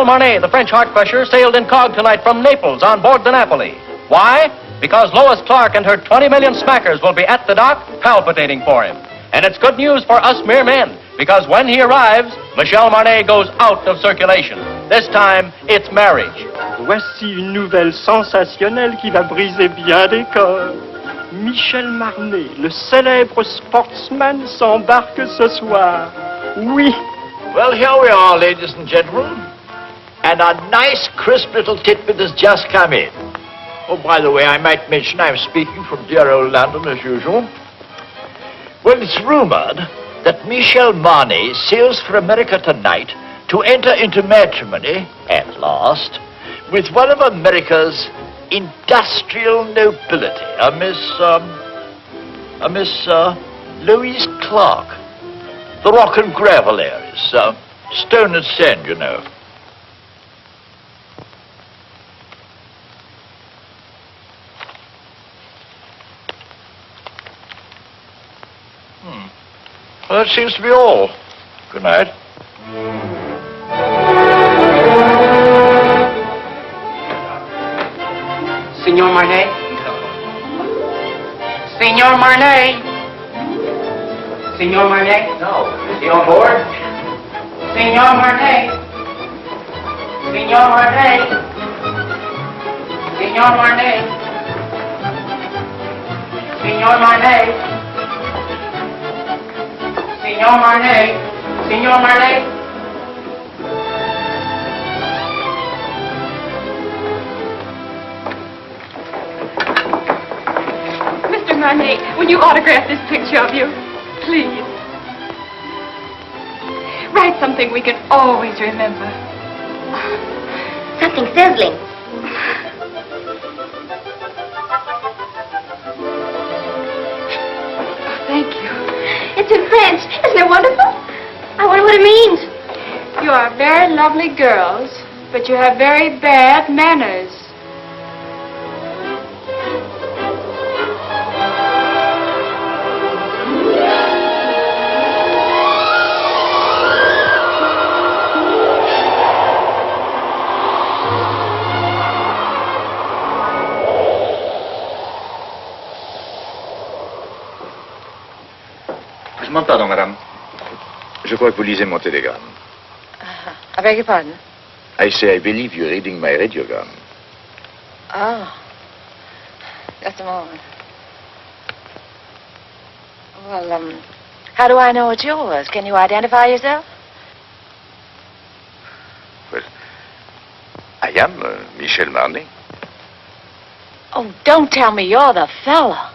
Michel Marnet, the French heart crusher, sailed incog tonight from Naples on board the Napoli. Why? Because Lois Clark and her 20 million smackers will be at the dock palpitating for him. And it's good news for us mere men, because when he arrives, Michel Marnet goes out of circulation. This time, it's marriage. Voici une nouvelle sensationnelle qui va briser bien des corps. Michel Marnet, le célèbre sportsman, s'embarque ce soir. Oui. Well, here we are, ladies and gentlemen. And a nice, crisp little tidbit has just come in. Oh, by the way, I might mention I'm speaking from dear old London as usual. Well, it's rumored that Michel Marnet sails for America tonight to enter into matrimony, at last, with one of America's industrial nobility, a Miss Louise Clark. The rock and gravel areas, stone and sand, you know. Well, that seems to be all. Good night. Signor Marnet? Signor Marnet? Signor Marnet? No. Is he on board? Signor Marnet? Signor Marnet? Signor Marnet? Signor Marnet? Signor Marnet? Signor Marnet? Mr. Marnet, will you autograph this picture of you? Please. Write something we can always remember. Something sizzling. Thank you. It's in French. Isn't it wonderful? I wonder what it means. You are very lovely girls, but you have very bad manners. Pardon, madame. Je crois que vous lisez mon télégramme. I beg your pardon? I say I believe you're reading my radiogram. Oh. Just a moment. Well, how do I know it's yours? Can you identify yourself? Well, I am Michel Marnet. Oh, don't tell me you're the fella.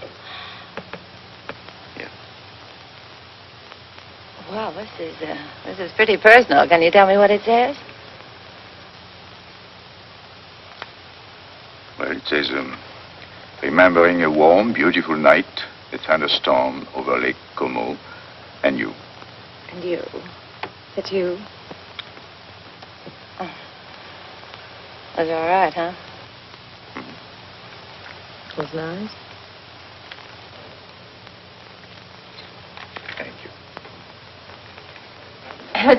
Well, this is pretty personal. Can you tell me what it says? Well, it says, remembering a warm, beautiful night, a thunderstorm over Lake Como, and you. And you. It's you. Oh. Was all right, huh? Mm-hmm. It was nice. Thank you.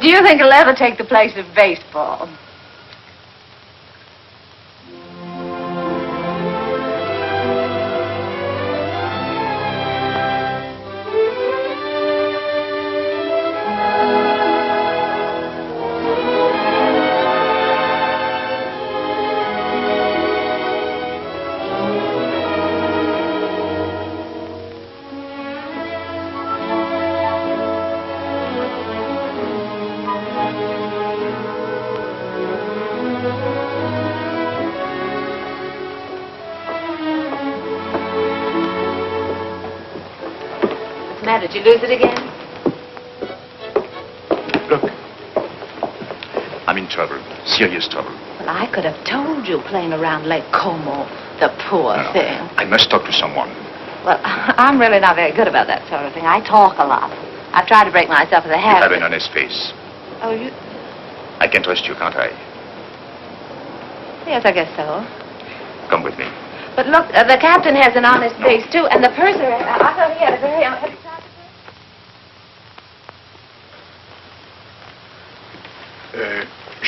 Do you think it'll ever take the place of baseball? Did you lose it again? Look. I'm in trouble. Serious trouble. Well, I could have told you playing around Lake Como. The poor thing. I must talk to someone. Well, I'm really not very good about that sort of thing. I talk a lot. I've tried to break myself of the You habit. have an honest face. Oh, you... I can trust you, can't I? Yes, I guess so. Come with me. But look, the captain has an honest face, too, and the purser, I thought he had a very honest...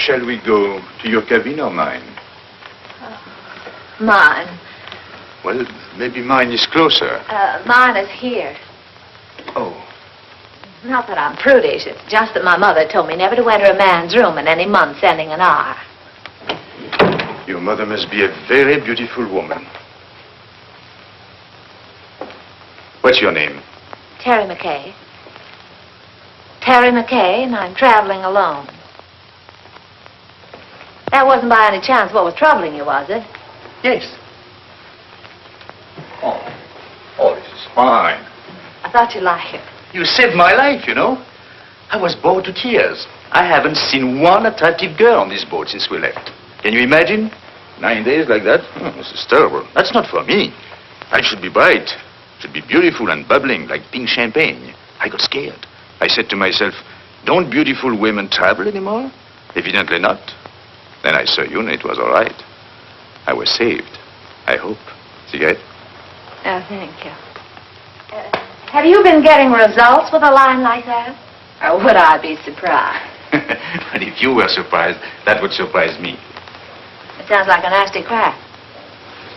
Shall we go to your cabin or mine? Mine. Well, maybe mine is closer. Mine is here. Oh. Not that I'm prudish. It's just that my mother told me never to enter a man's room in any month ending in R. Your mother must be a very beautiful woman. What's your name? Terry McKay. Terry McKay, and I'm traveling alone. That wasn't by any chance what was troubling you, was it? Yes. Oh, this is fine. I thought you'd like it. You saved my life, you know. I was bored to tears. I haven't seen one attractive girl on this boat since we left. Can you imagine? 9 days like that? Oh, this is terrible. That's not for me. I should be bright. Should be beautiful and bubbling like pink champagne. I got scared. I said to myself, don't beautiful women travel anymore? Evidently not. Then I saw you and it was all right. I was saved. I hope. Cigarette? Oh, thank you. Have you been getting results with a line like that? Or would I be surprised? But if you were surprised, that would surprise me. It sounds like a nasty crack.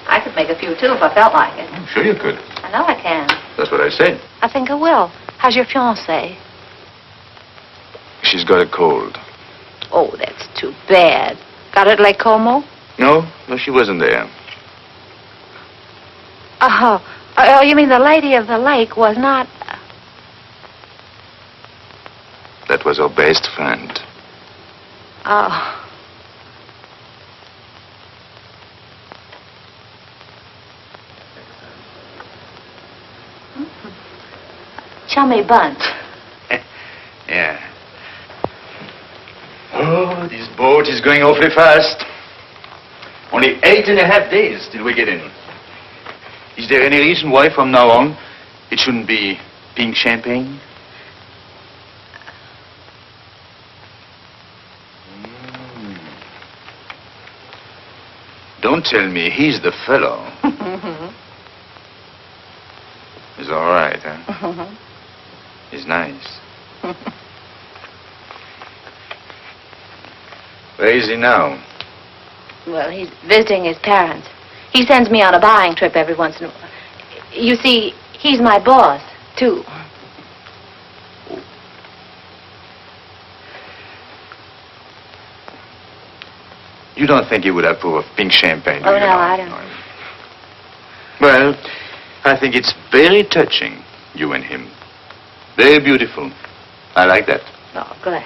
I could make a few, too, if I felt like it. I'm sure you could. I know I can. That's what I said. I think I will. How's your fiancée? She's got a cold. Oh, that's too bad. Got it at Lake Como? No, she wasn't there. Oh, you mean the lady of the lake was not... That was her best friend. Oh. Chummy bunch. Yeah. Oh, this boat is going awfully fast. Only 8.5 days till we get in. Is there any reason why from now on it shouldn't be pink champagne? Don't tell me he's the fellow. He's all right, huh? He's nice. Where is he now? Well, he's visiting his parents. He sends me on a buying trip every once in a while. You see, he's my boss, too. You don't think he would approve of pink champagne, do Oh, you? no, I don't. Well, I think it's very touching, you and him. Very beautiful. I like that. Oh, glad.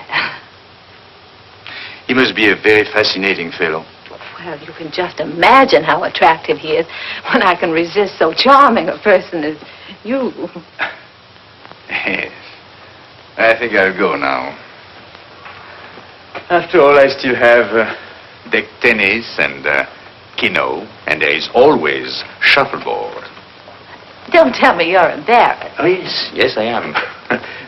He must be a very fascinating fellow. Well, you can just imagine how attractive he is when I can resist so charming a person as you. Yes. I think I'll go now. After all, I still have deck tennis and keno, and there is always shuffleboard. Don't tell me you're embarrassed. Oh, yes. Yes, I am.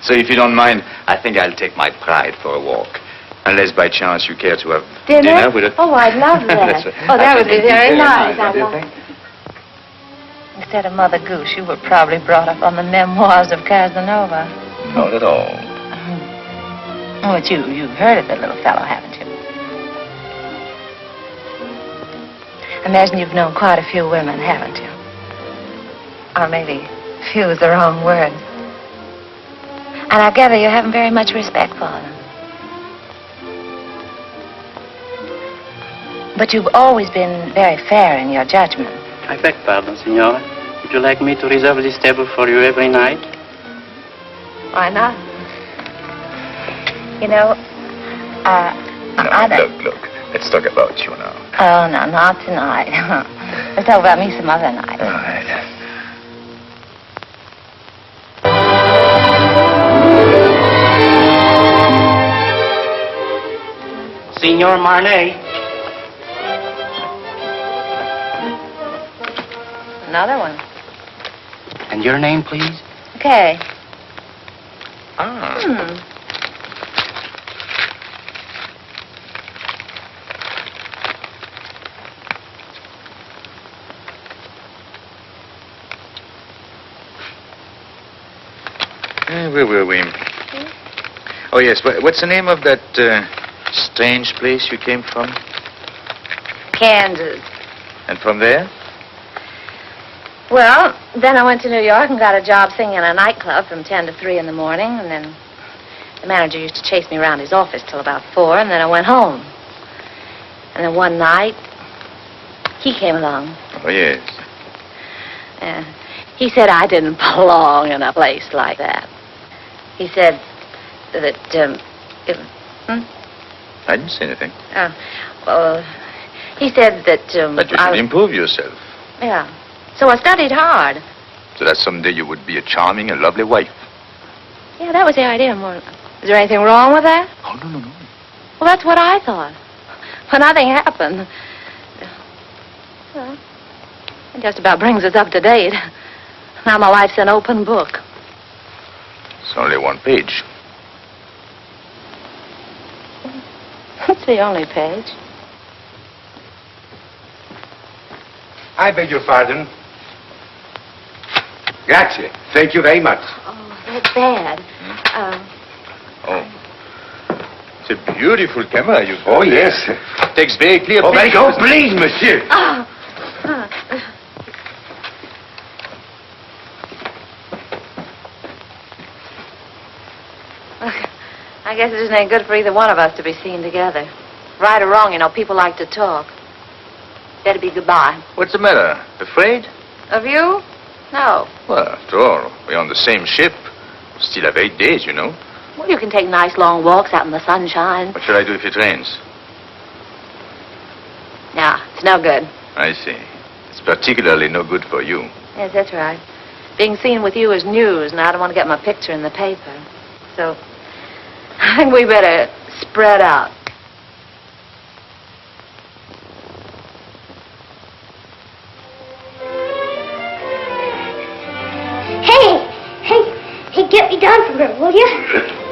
So if you don't mind, I think I'll take my pride for a walk. Unless by chance you care to have dinner with a... Oh, I'd love that. That's right. Oh, that would be very nice. What do you think? Instead of Mother Goose, you were probably brought up on the memoirs of Casanova. Not at all. Oh, but you've heard of the little fellow, haven't you? Imagine you've known quite a few women, haven't you? Or maybe few is the wrong word. And I gather you haven't very much respect for them. But you've always been very fair in your judgment. I beg pardon, Signora. Would you like me to reserve this table for you every night? Why not? You know, Look. Let's talk about you now. Oh, no, not tonight. Let's talk about me some other night. All right. Signor Marnet. Another one. And your name, please? Okay. Ah. Where were we? Oh, yes. What's the name of that Strange place you came from? Kansas. And from there? Well, then I went to New York and got a job singing in a nightclub from 10 to 3 in the morning, and then the manager used to chase me around his office till about 4, and then I went home. And then one night, he came along. Oh, yes. He said I didn't belong in a place like that. He said that, I didn't say anything. Well, he said that, But you should improve yourself. Yeah. So I studied hard. So that someday you would be a charming and lovely wife. Yeah, that was the idea more. Is there anything wrong with that? Oh, no. Well, that's what I thought. But nothing happened. Well, it just about brings us up to date. Now my life's an open book. It's only one page. It's the only page. I beg your pardon. Grazie. Thank you very much. Oh, that's bad. Oh. It's a beautiful camera you've got. Oh, yes. Takes very clear Oh, pictures. very good. Please, monsieur. I guess it isn't any good for either one of us to be seen together. Right or wrong, you know, people like to talk. Better be goodbye. What's the matter? Afraid? Of you? No. Well, after all, we're on the same ship. We still have 8 days, you know. Well, you can take nice long walks out in the sunshine. What shall I do if it rains? No, it's no good. I see. It's particularly no good for you. Yes, that's right. Being seen with you is news, and I don't want to get my picture in the paper. So, I think we better spread out. Hey, get me down from her, will you?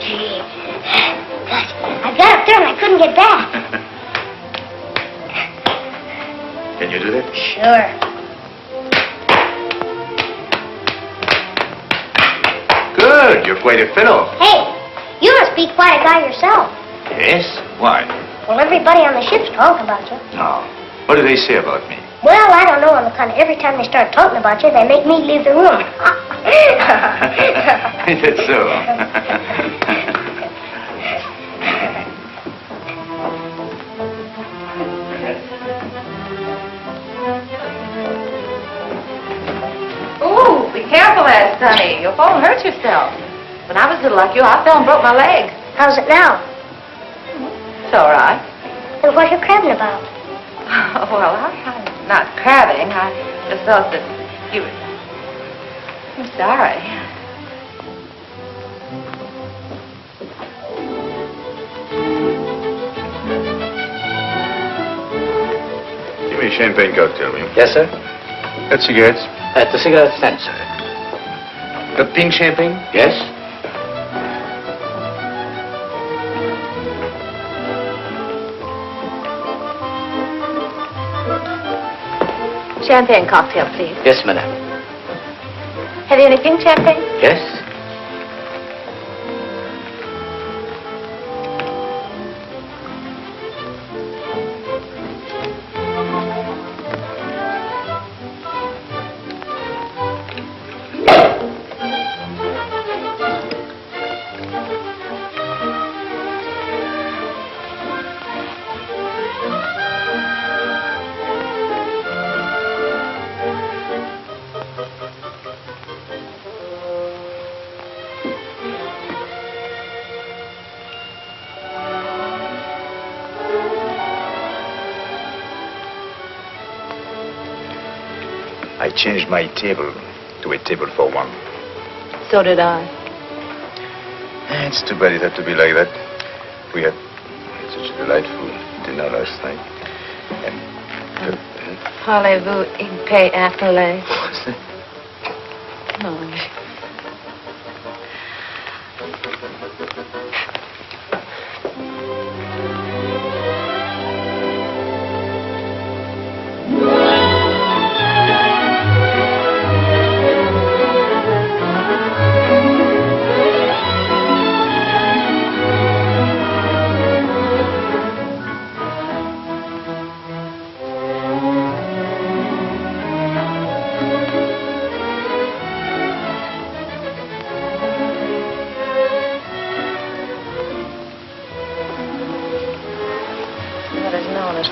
Gee, gosh, I got up there and I couldn't get back. Can you do that? Sure. Good. You're quite a fellow. Hey, you must be quite a guy yourself. Yes? Why? Well, everybody on the ship's talking about you. No. What do they say about me? Well, I don't know on the kind of every time they start talking about you, they make me leave the room. Is that so? Ooh, be careful there, Sonny. You'll fall and hurt yourself. When I was little like you, I fell and broke my leg. How's it now? It's all right. And what are you crabbing about? Well, I'm not crabbing. I just thought that you were... I'm sorry. Give me a champagne cocktail, will you? Yes, sir. Got cigarettes? At the cigarette stand, sir. Got pink champagne? Yes? Champagne cocktail, please. Yes, madam. Have you any pink champagne? Yes? I changed my table to a table for one. So did I. It's too bad it had to be like that. We had such a delightful dinner last night. And... Parlez-vous in paix afterlay? What's that? No.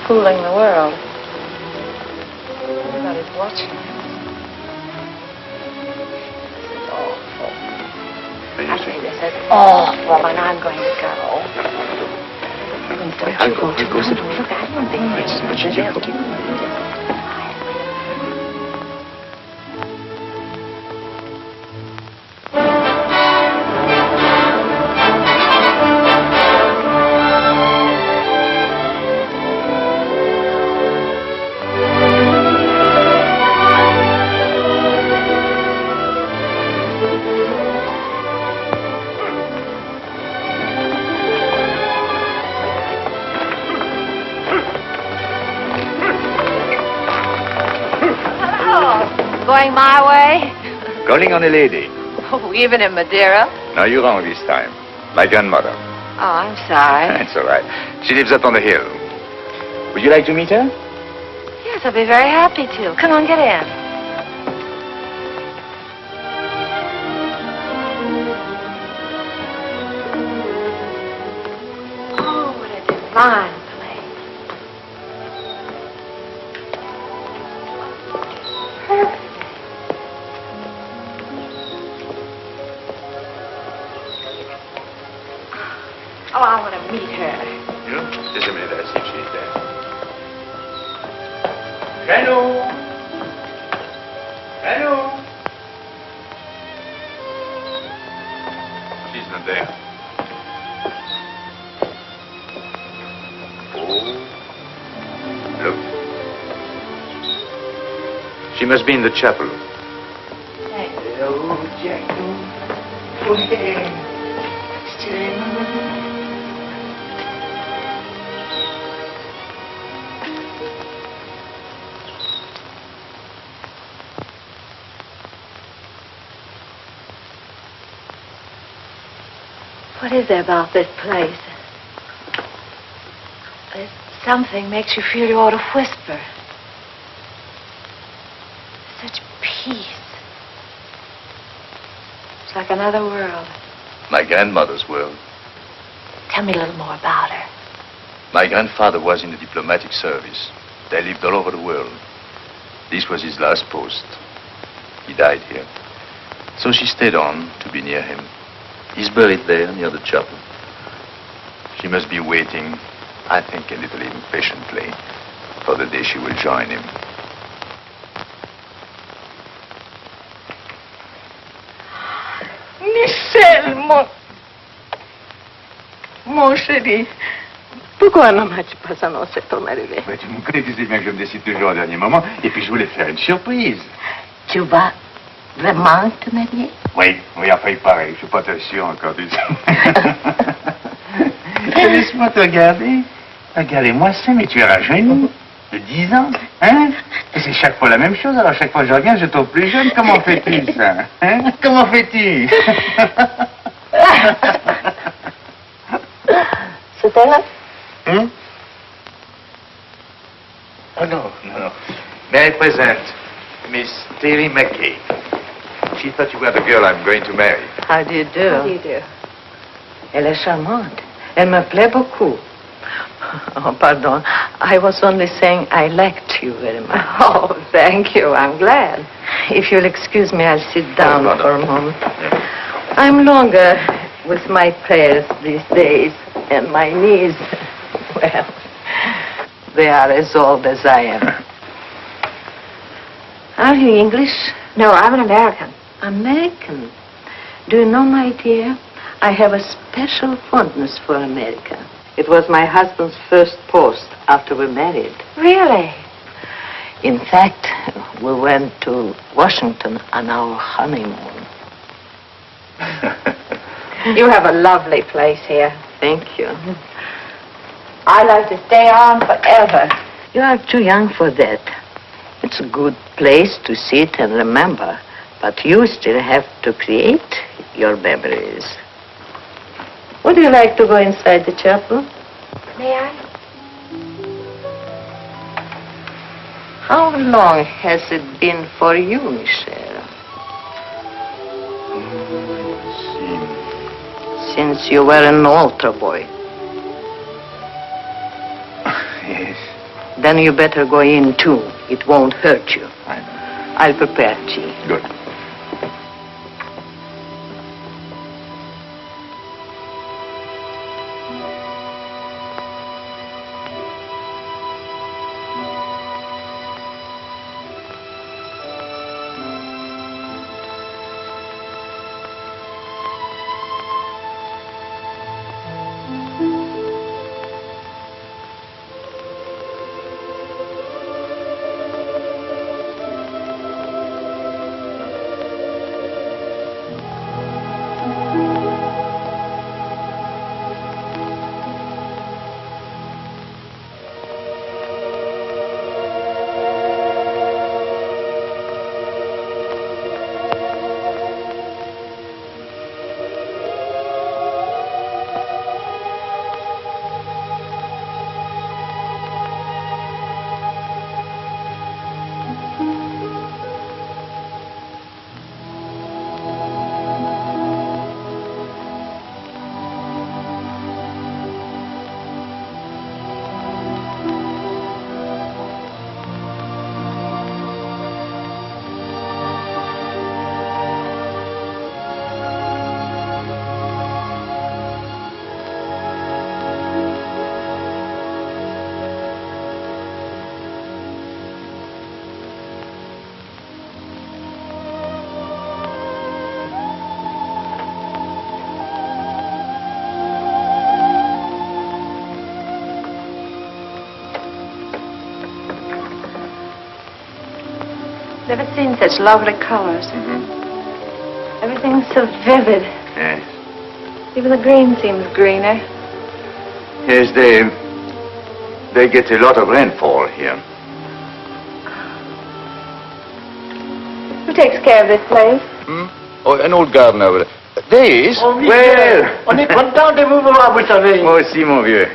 fooling the world. Everybody's watching us. This is awful. I say this is awful, and I'm going to go. Don't you go too close. Look, I don't think this is going my way? Calling on a lady. Oh, even in Madeira? No, you're wrong this time. My grandmother. Oh, I'm sorry. That's all right. She lives up on the hill. Would you like to meet her? Yes, I'll be very happy to. Come on, get in. Oh, what a divine place. Perfect. Oh, I want to meet her. You? Just a minute, I'll see if she's there. Hello? Hello? She's not there. Oh. Look. She must be in the chapel. Hello, Jack. What is there about this place? There's something makes you feel you ought to whisper. Such peace. It's like another world. My grandmother's world. Tell me a little more about her. My grandfather was in the diplomatic service. They lived all over the world. This was his last post. He died here. So she stayed on to be near him. He's buried there near the chapel. She must be waiting, I think a little impatiently, for the day she will join him. Michel, mon chéri, pourquoi ne m'as-tu pas annoncé ton arrivée? Mais tu me connais, tu sais bien que je me décide toujours au dernier moment. Et puis je voulais te faire une surprise. Tu vas vraiment te marier? Oui, enfin il paraît. Je suis pas très sûr encore du tout. Laisse-moi te regarder. Regardez-moi ça, mais tu es rajeuni. De 10 ans, hein? Et c'est chaque fois la même chose. Alors chaque fois que je reviens, je trouve plus jeune. Comment fais-tu ça? Hein? Comment fais-tu? C'était là? Hmm? Oh, no. May I present Miss Terry McKay. She thought you were the girl I'm going to marry. How do you do? How do you do? Elle est charmante. Elle me plaît beaucoup. Oh, pardon. I was only saying I liked you very much. Oh, thank you. I'm glad. If you'll excuse me, I'll sit down no. for a moment. I'm longer with my prayers these days, and my knees, well, they are as old as I am. Are you English? No, I'm an American. American? Do you know, my dear, I have a special fondness for America. It was my husband's first post after we married. Really? In fact, we went to Washington on our honeymoon. You have a lovely place here. Thank you. I'd like to stay on forever. You are too young for that. It's a good place to sit and remember, but you still have to create your memories. Would you like to go inside the chapel? May I? How long has it been for you, Michel? Since you were an altar boy. Yes. Then you better go in too. It won't hurt you. I know. I'll prepare tea. Good. Never seen such lovely colors. Everything's so vivid. Yes. Even the green seems greener. Yes, they get a lot of rainfall here. Who takes care of this place? Oh, an old gardener over there. This? Oh, Michel, on est content de vous voir, vous savez. Moi aussi, mon vieux.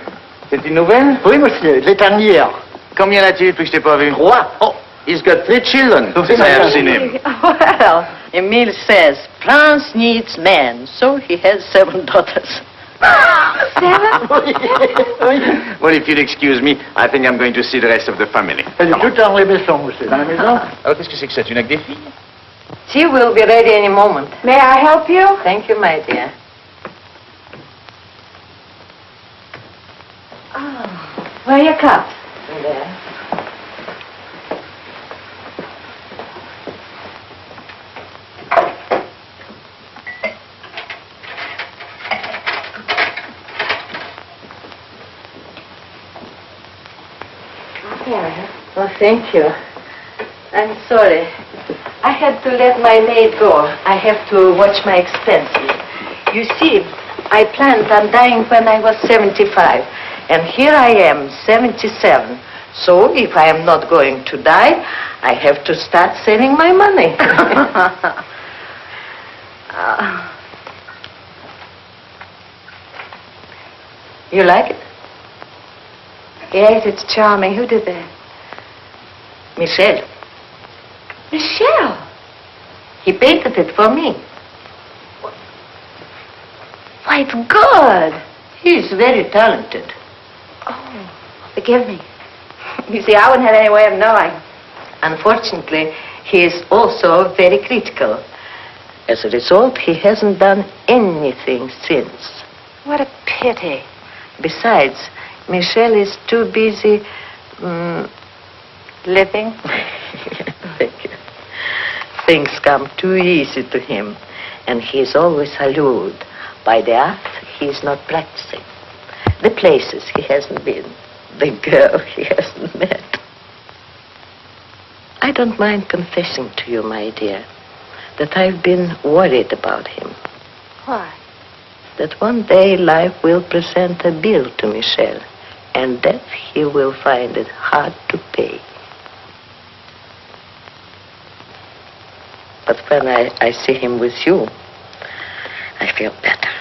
C'est une nouvelle? Oui, monsieur, les dernières. Combien a-t-il depuis que je t'ai pas vu? 3. Oh, he's got 3 children. Since I have seen him. Well, Emile says France needs men, so he has 7 daughters. 7? Well, if you'll excuse me, I think I'm going to see the rest of the family. Elle est toute dans les maisons, monsieur. Dans la maison? Alors, qu'est-ce que c'est que ça? Tu n'as que des filles? Tea will be ready any moment. May I help you? Thank you, my dear. Oh, where are your cups? There. Oh, thank you. I'm sorry. I had to let my maid go. I have to watch my expenses. You see, I planned on dying when I was 75. And here I am, 77. So if I am not going to die, I have to start saving my money. You like it? Yes, it's charming. Who did that? Michel. Michel. He painted it for me. Why, it's good. He's very talented. Oh, forgive me. You see, I wouldn't have any way of knowing. Unfortunately, he is also very critical. As a result, he hasn't done anything since. What a pity. Besides, Michel is too busy Living? Thank you. Things come too easy to him, and he is always allured by the art he is not practicing, the places he hasn't been, the girl he hasn't met. I don't mind confessing to you, my dear, that I've been worried about him. Why? That one day life will present a bill to Michel, and that he will find it hard to pay. But when I see him with you, I feel better.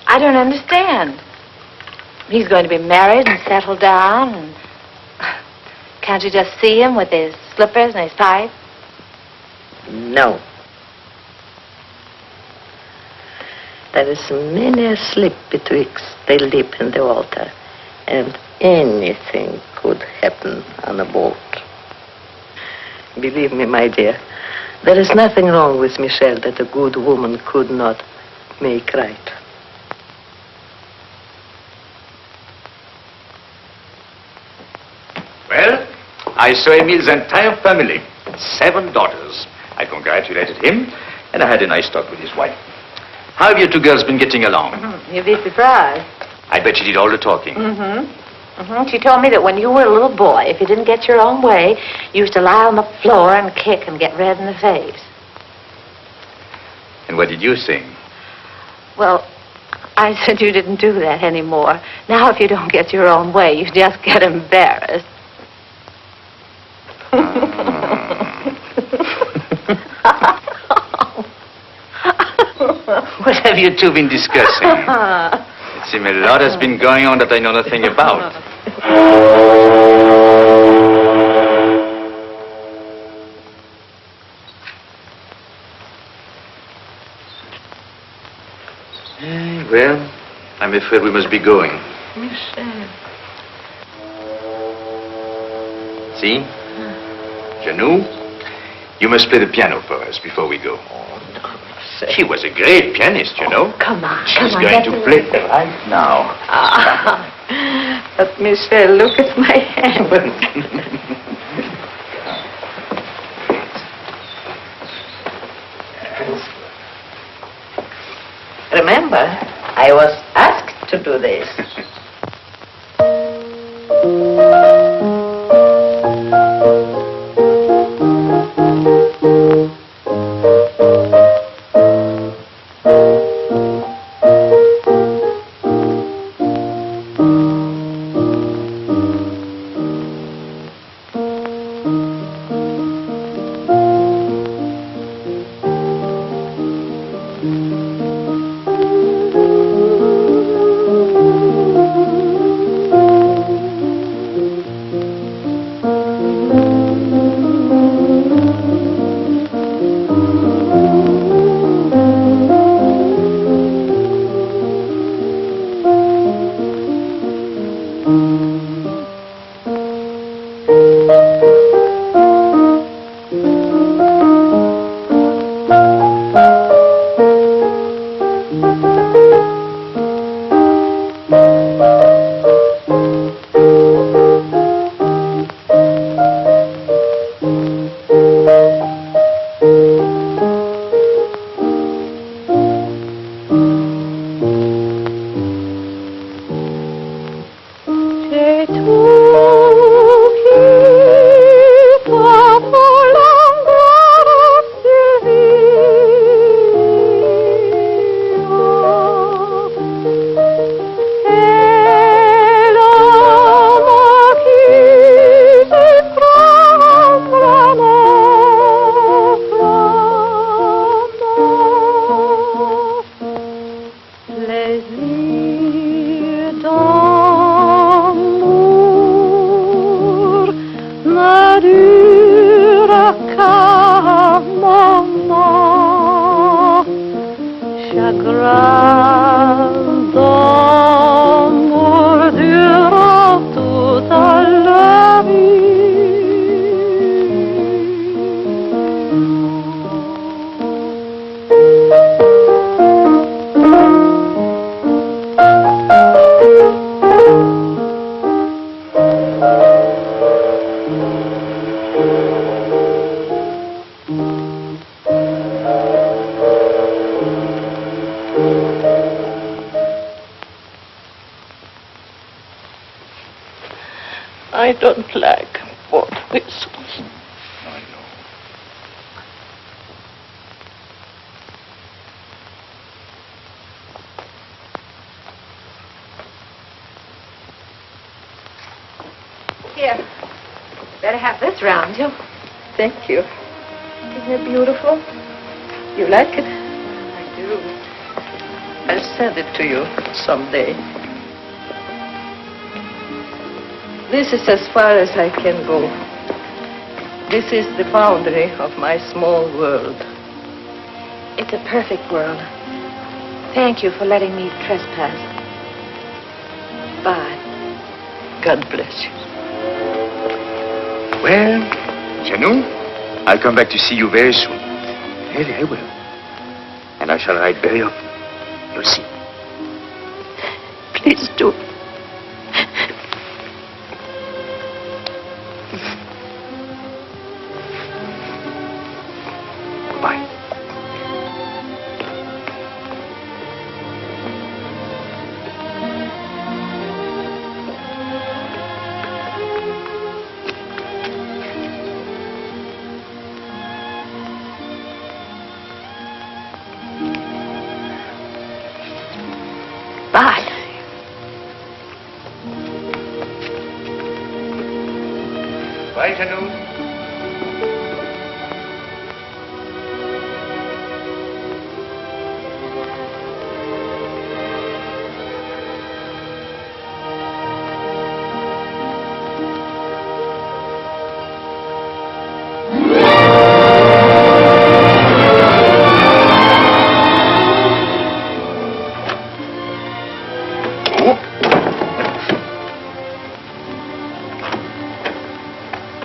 I don't understand. He's going to be married and settled down. And can't you just see him with his slippers and his pipe? No. There is many a slip betwixt the lip and the altar. And Anything could happen on a boat. Believe me, my dear, there is nothing wrong with Michel that a good woman could not make right. Well, I saw Emile's entire family. 7 daughters. I congratulated him, and I had a nice talk with his wife. How have you two girls been getting along? You'd be surprised. I bet she did all the talking. She told me that when you were a little boy, if you didn't get your own way, you used to lie on the floor and kick and get red in the face. And what did you sing? Well, I said you didn't do that anymore. Now, if you don't get your own way, you just get embarrassed. What have you two been discussing? It seems a lot has been going on that I know nothing about. Well, I'm afraid we must be going. Michel. See? Janou, you must play the piano for us before we go. She was a great pianist, you know. Come on, She's come on. going to play right now. But Michel, look at my hand. Remember, I was asked to do this. I don't like both whistles. I know. Here, better have this round you. Thank you. Isn't it beautiful? You like it? I do. I'll send it to you someday. This is as far as I can go. This is the boundary of my small world. It's a perfect world. Thank you for letting me trespass. Bye. God bless you. Well, Janou, I'll come back to see you very soon. Really, I will. And I shall write very often. You'll see. Please do. Goodbye. Bye. Bye, Janou.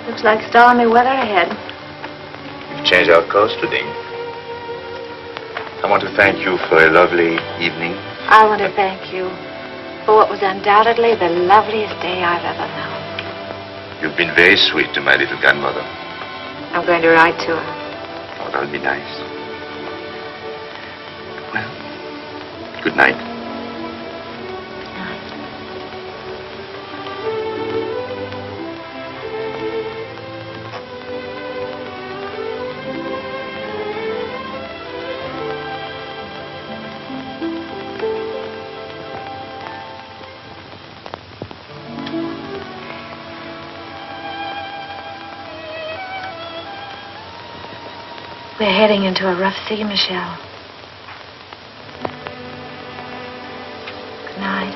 Looks like stormy weather ahead. We've changed our course today. I want to thank you for a lovely evening. I want to thank you for what was undoubtedly the loveliest day I've ever known. You've been very sweet to my little grandmother. I'm going to write to her. Oh, that'll be nice. Well, good night. We're heading into a rough sea, Michel. Good night.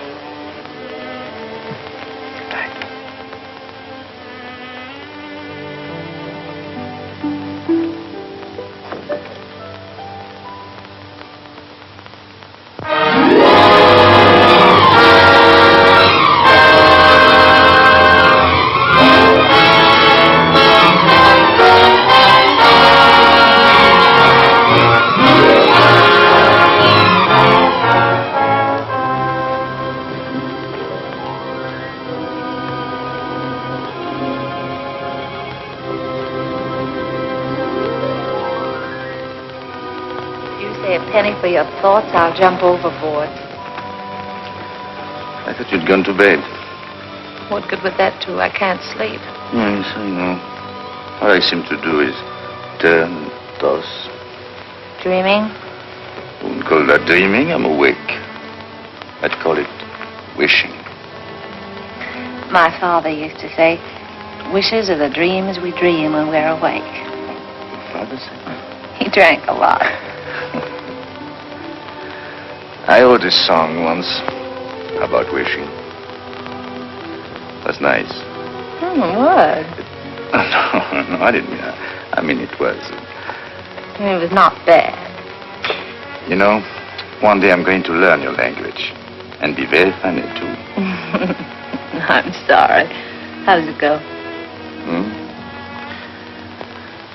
A penny for your thoughts, I'll jump overboard. I thought you'd gone to bed. What good would that do? I can't sleep. Yes, I know. All I seem to do is turn and toss. Dreaming? I wouldn't call that dreaming. I'm awake. I'd call it wishing. My father used to say, wishes are the dreams we dream when we're awake. Your father said that? He drank a lot. I wrote a song once about wishing. It was nice. What? No, I didn't mean that. I mean, it was. It was not bad. You know, one day I'm going to learn your language. And be very funny, too. I'm sorry. How does it go?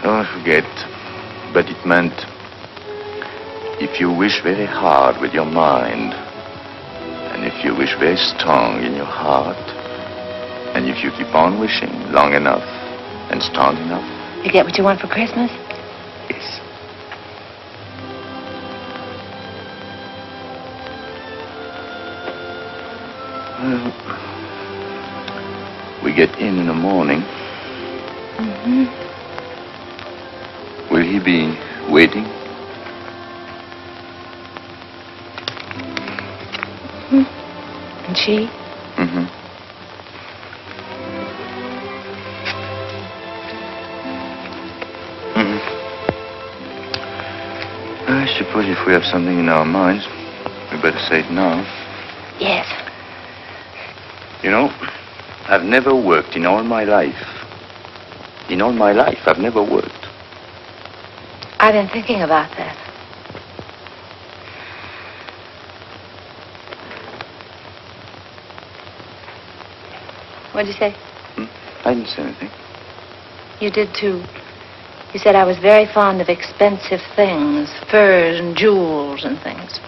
Oh, I forget. But it meant, if you wish very hard with your mind, and if you wish very strong in your heart, and if you keep on wishing long enough and strong enough. You get what you want for Christmas? Yes. Well, we get in the morning. Will he be waiting? And she? I suppose if we have something in our minds, we better say it now. Yes. You know, I've never worked in all my life. In all my life, I've never worked. I've been thinking about that. What'd you say? I didn't say anything. You did, too. You said I was very fond of expensive things, furs and jewels and things.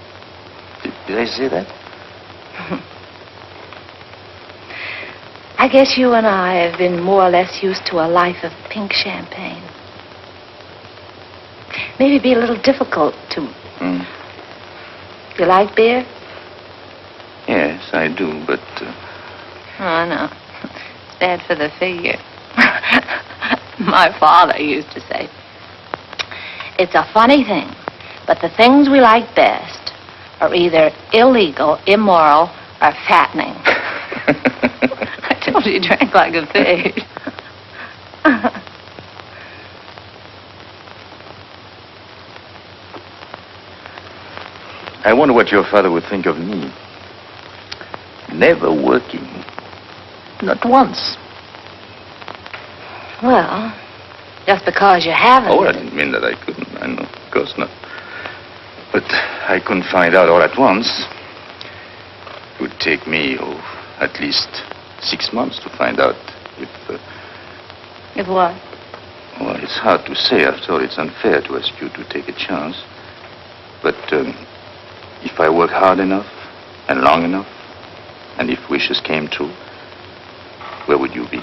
Did I say that? I guess you and I have been more or less used to a life of pink champagne. Maybe it'd be a little difficult to... You like beer? Yes, I do, but... Oh, no. It's bad for the figure. My father used to say, it's a funny thing, but the things we like best are either illegal, immoral, or fattening. I told you he drank like a pig. I wonder what your father would think of me. Never working. Not once. Well, just because you haven't. Oh, I didn't mean that I couldn't. I know, of course not. But I couldn't find out all at once. It would take me, at least 6 months to find out if... If what? Well, it's hard to say. After all, it's unfair to ask you to take a chance. But if I work hard enough and long enough, and if wishes came true, where would you be?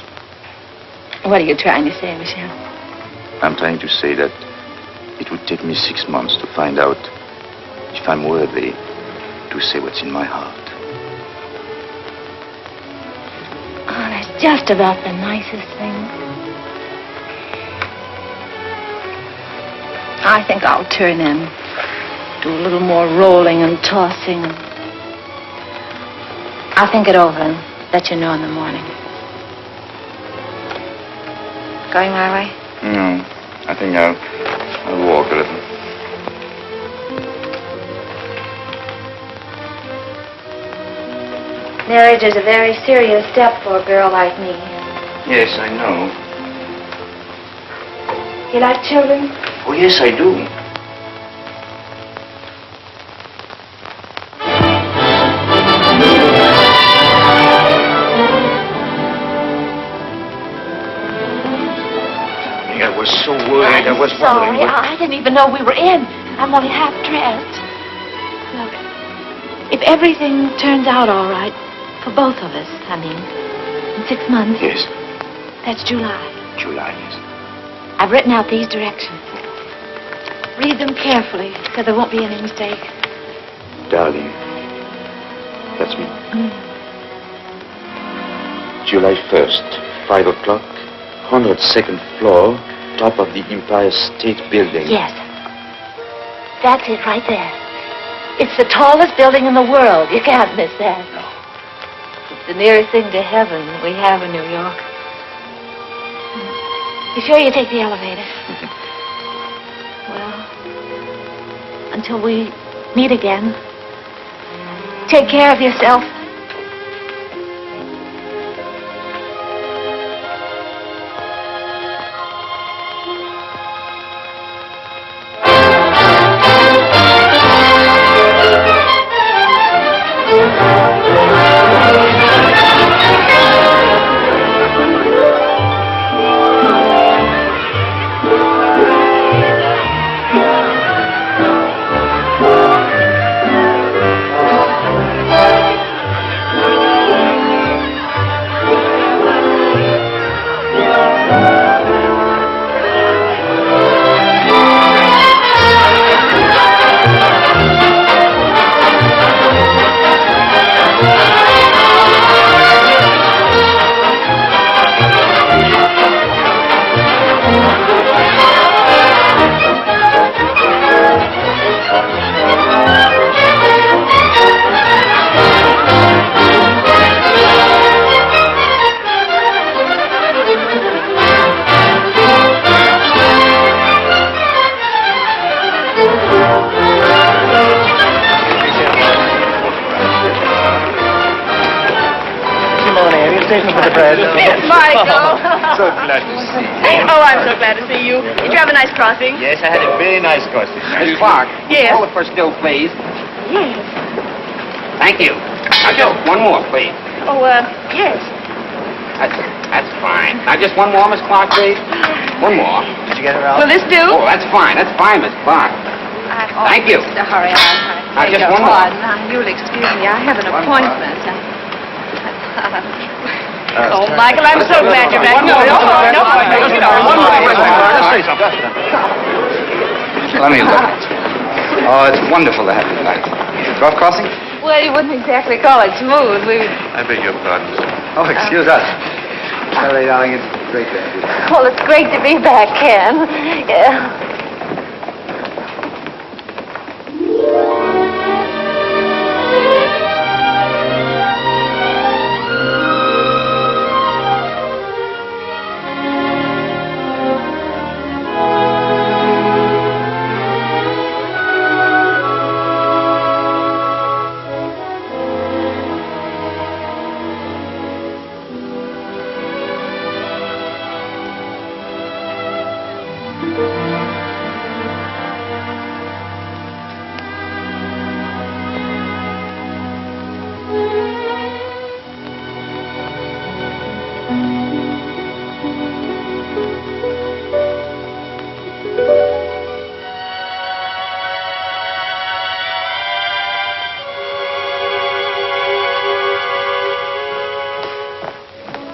What are you trying to say, Michel? I'm trying to say that it would take me 6 months to find out if I'm worthy to say what's in my heart. Oh, that's just about the nicest thing. I think I'll turn in. Do a little more rolling and tossing. I'll think it over and let you know in the morning. Going my way? No, I think I'll walk a little. Marriage is a very serious step for a girl like me. Yes, I know. You like children? Oh, yes, I do. I was so worried. I was sorry. wondering... I didn't even know we were in. I'm only half dressed. Look, if everything turns out all right, for both of us, I mean, in 6 months. Yes. That's July. July, yes. I've written out these directions. Read them carefully, because there won't be any mistake. Darling, that's me. July 1st, 5 o'clock, 102nd floor, top of the Empire State Building. Yes. That's it right there. It's the tallest building in the world. You can't miss that. No. It's the nearest thing to heaven we have in New York. You sure you take the elevator? Well, until we meet again, take care of yourself. Michael. So glad to see you. Oh, I'm so glad to see you. Did you have a nice crossing? Yes, I had a very nice crossing. Miss Clark, Yes. call it for still, please. Yes. Thank you. Now, Joe, one more, please. Oh, yes. That's fine. Now, just one more, Miss Clark, please. One more. Did you get it, Ralph? Will this do? Oh, that's fine. That's fine, Miss Clark. Thank you. Mr. Hurry, Now, just one more. pardon. You'll excuse me. I have an appointment. Oh, Michael, I'm so glad you're back. No. Let me look. Oh, it's wonderful to have you back. Rough crossing? Well, you wouldn't exactly call it smooth. I beg your pardon. Oh, excuse us. Sorry, darling, it's great to have you back. Well, it's great to be back, Ken. Yeah.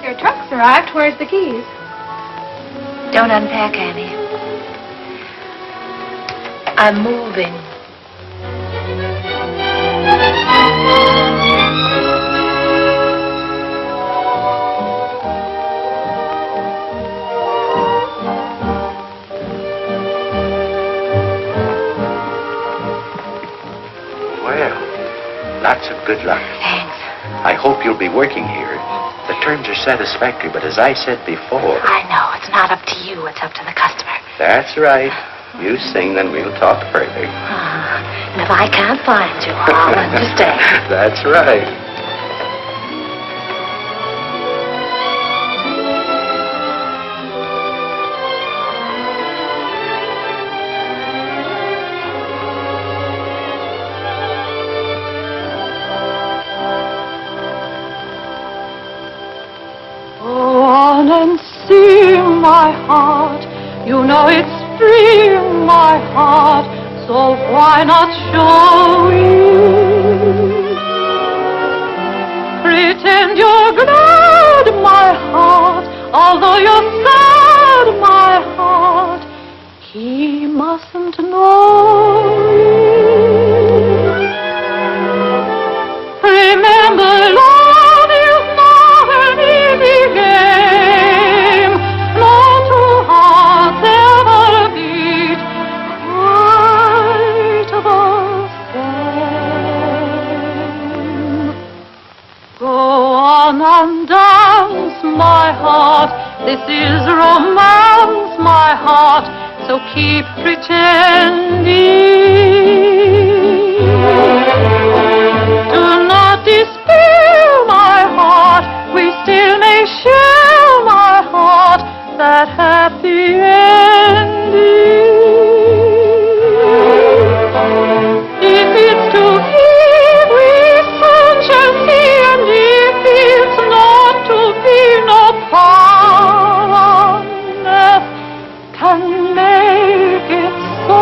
Your truck's arrived. Where's the keys? Don't unpack, Annie. I'm moving. Well, lots of good luck. Thanks. I hope you'll be working here. The terms are satisfactory, but as I said before... I know. It's not up to you. It's up to the customer. That's right. You sing, then we'll talk further. And if I can't find you, I'll understand. That's right. Go on and sing, my heart. You know it's free, my heart. So why not show it? Pretend you're glad, my heart. Although you're sad, my heart. He mustn't know it. Remember, love is not an easy game. No two hearts ever beat quite the same. Go on and dance, my heart. This is romance, my heart. So keep pretending. Do not despair, my heart. We still may share, my heart, that happy ending. If it's to be, we soon shall see, and if it's not to be, no power on earth can make it so.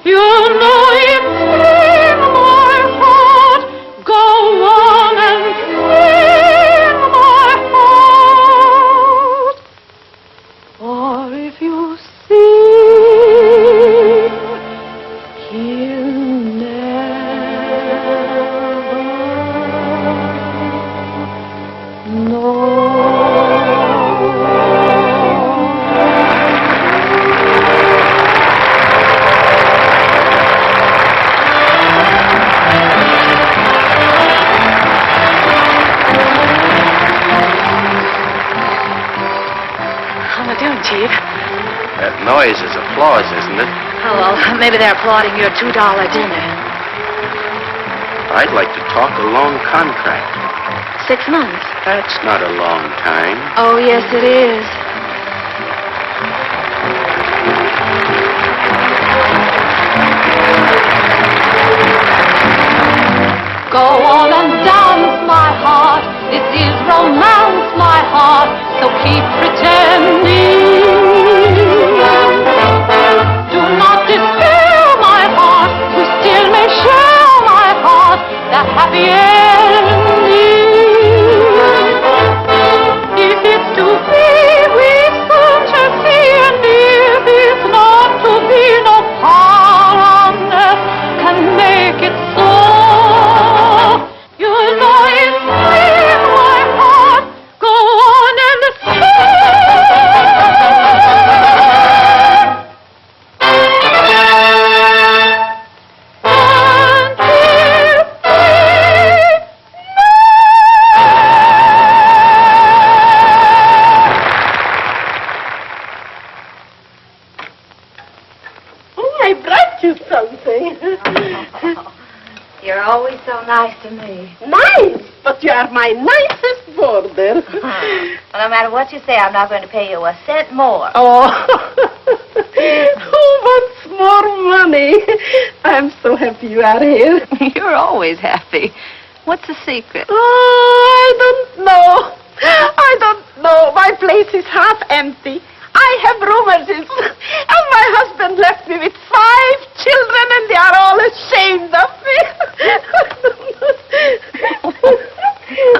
You know it's sing, my heart. Go on and sing, my heart. For if you sing, he'll never know. How am I doing, Chief? That noise is applause, isn't it? Oh, well, maybe they're applauding your $2 dinner. I'd like to talk a long contract. 6 months. That's not a long time. Oh, yes, it is. Go on and dance, my heart. This is romance, my heart, so keep pretending. Do not despair, my heart, we still may share, my heart, the happy ending. If it's to be, we soon shall see, and if it's not to be, no power on earth can make it so. You know it's real, my heart, go on and I brought you something. You're always so nice to me. Nice, but you are my nicest boarder. Well, no matter what you say, I'm not going to pay you a cent more. Oh, who wants more money? I'm so happy you are here. You're always happy. What's the secret? Oh, I don't know. I don't know. My place is half empty. I have rheumatism, and my husband left me with 5 children, and they are all ashamed of me.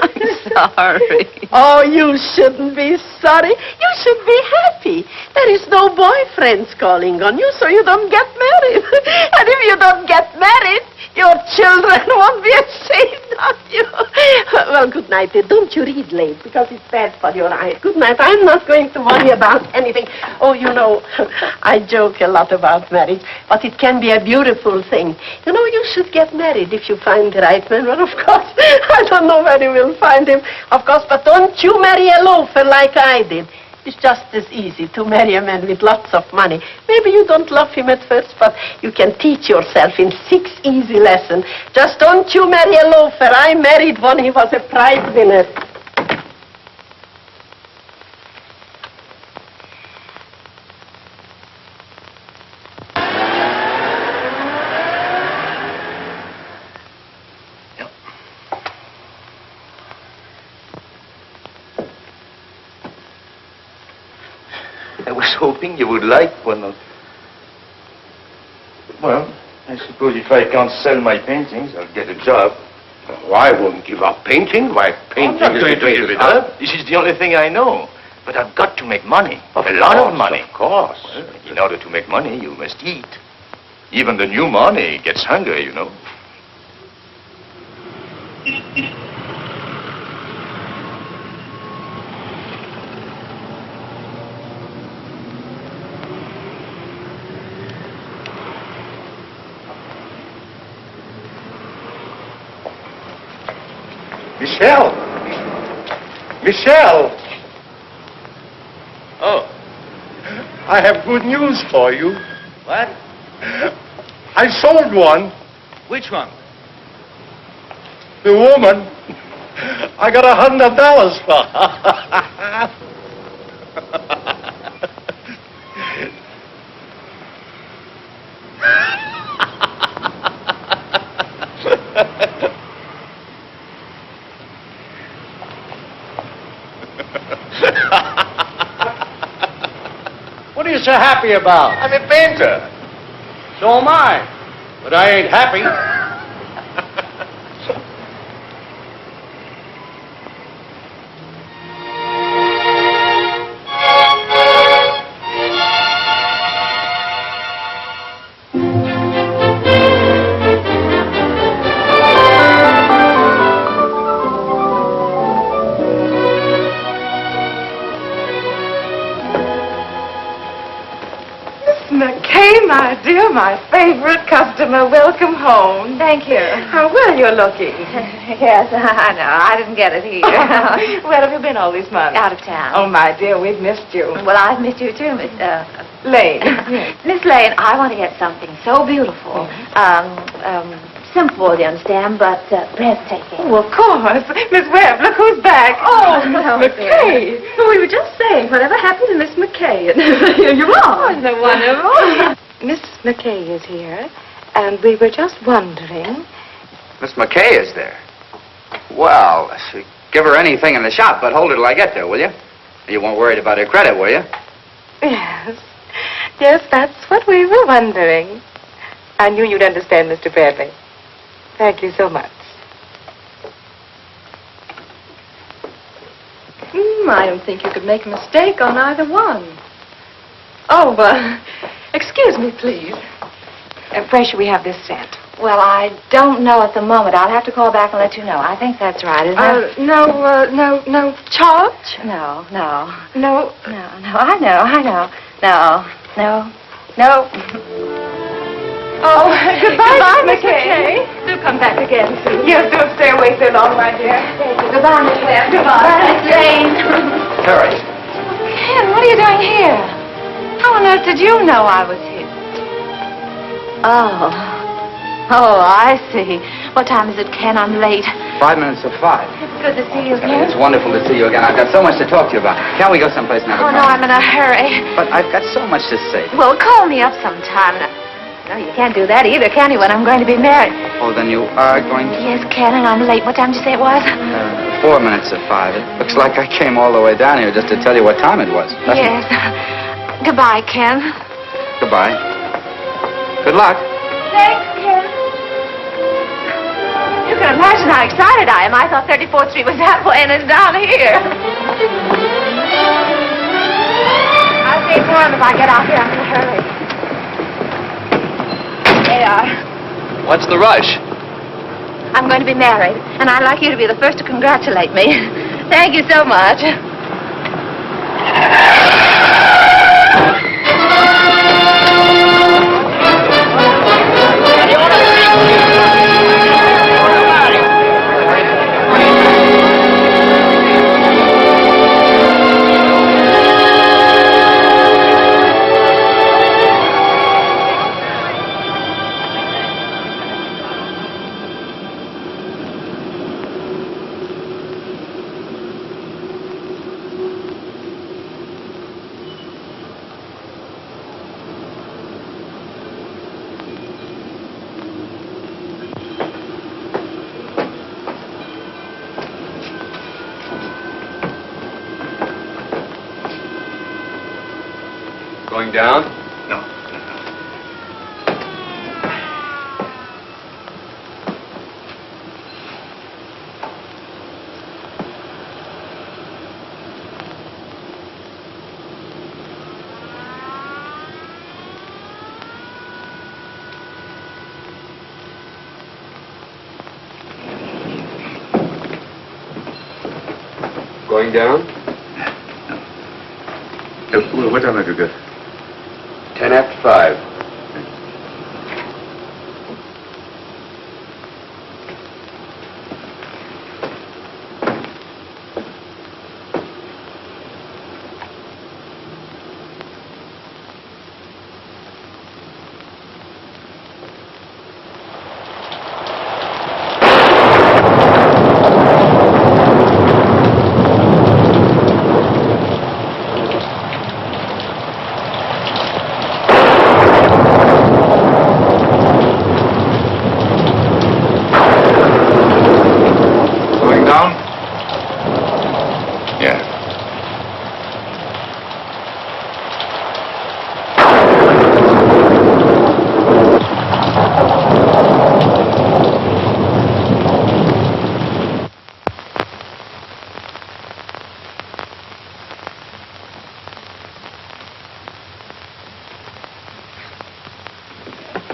I'm sorry. Oh, you shouldn't be sorry. You should be happy. There is no boyfriends calling on you, so you don't get married. And if you don't get married, your children won't be ashamed of you. Well, good night. Don't you read late, because it's bad for your eyes. Good night. I'm not going to worry about anything. Oh, you know, I joke a lot about marriage, but it can be a beautiful thing. You know, you should get married if you find the right man. Well, of course, I don't know where you will find him, of course, but don't you marry a loafer like I did. It's just as easy to marry a man with lots of money. Maybe you don't love him at first, but you can teach yourself in 6 easy lessons. Just don't you marry a loafer. I married one. He was a prize winner. I was hoping you would like one of... Well, I suppose if I can't sell my paintings, I'll get a job. Oh, I won't give up painting. My painting I'm not is going to give it up. This is the only thing I know. But I've got to make money. A lot of money. Of course. Well, in order to make money, you must eat. Even the new money gets hungry, you know. Michel! Michel! Oh. I have good news for you. What? I sold one. Which one? The woman. I got $100 for her. What are you so happy about? I'm a painter. So am I. But I ain't happy. McKay, my dear, my favorite customer. Welcome home. Thank you. How well you're looking. Yes, I know. I didn't get it here. Where have you been all these months? Out of town. Oh, my dear, we've missed you. Well, I've missed you too, Miss Lane. Miss Lane, I want to get something so beautiful. Simple, you understand, but breathtaking. Oh, of course. Miss Webb, look who's back. Oh, Miss Oh, McKay. Well, we were just saying, whatever happened to Miss McKay? And here you are. Isn't it wonderful? Miss McKay is here, and we were just wondering. Miss McKay is there. Well, Give her anything in the shop, but hold her till I get there, will you? You weren't worried about her credit, were you? Yes. Yes, that's what we were wondering. I knew you'd understand, Mr. Bradley. Thank you so much. I don't think you could make a mistake on either one. Oh, excuse me, please. Where should we have this sent? Well, I don't know at the moment. I'll have to call back and let you know. I think that's right, isn't it? No charge? No. No. I know. No. Oh, goodbye, Miss McKay. Do come back again, please. Yes, don't stay away so long, my dear. Thank you. Goodbye, Miss Webb. Goodbye. Miss Lane. Terry. Ken, what are you doing here? How on earth did you know I was here? Oh, I see. What time is it, Ken? I'm late. 5 minutes of 5. It's good to see you again. It's wonderful to see you again. I've got so much to talk to you about. Can't we go someplace and have a Oh, no, I'm in a hurry. But I've got so much to say. Well, call me up sometime. No, you can't do that either, can you, when I'm going to be married? Oh, then you are going to... Yes, Ken, and I'm late. What time did you say it was? 4 minutes of 5. It looks like I came all the way down here just to tell you what time it was. Yes. Goodbye, Ken. Goodbye. Good luck. Thanks, Ken. You can imagine how excited I am. I thought 34th Street was that way, and it's down here. I'll stay for him if I get out here. I'm in a hurry. They are. What's the rush? I'm going to be married, and I'd like you to be the first to congratulate me. Thank you so much. Going down? No. Going down? What time have you got? 10 after 5.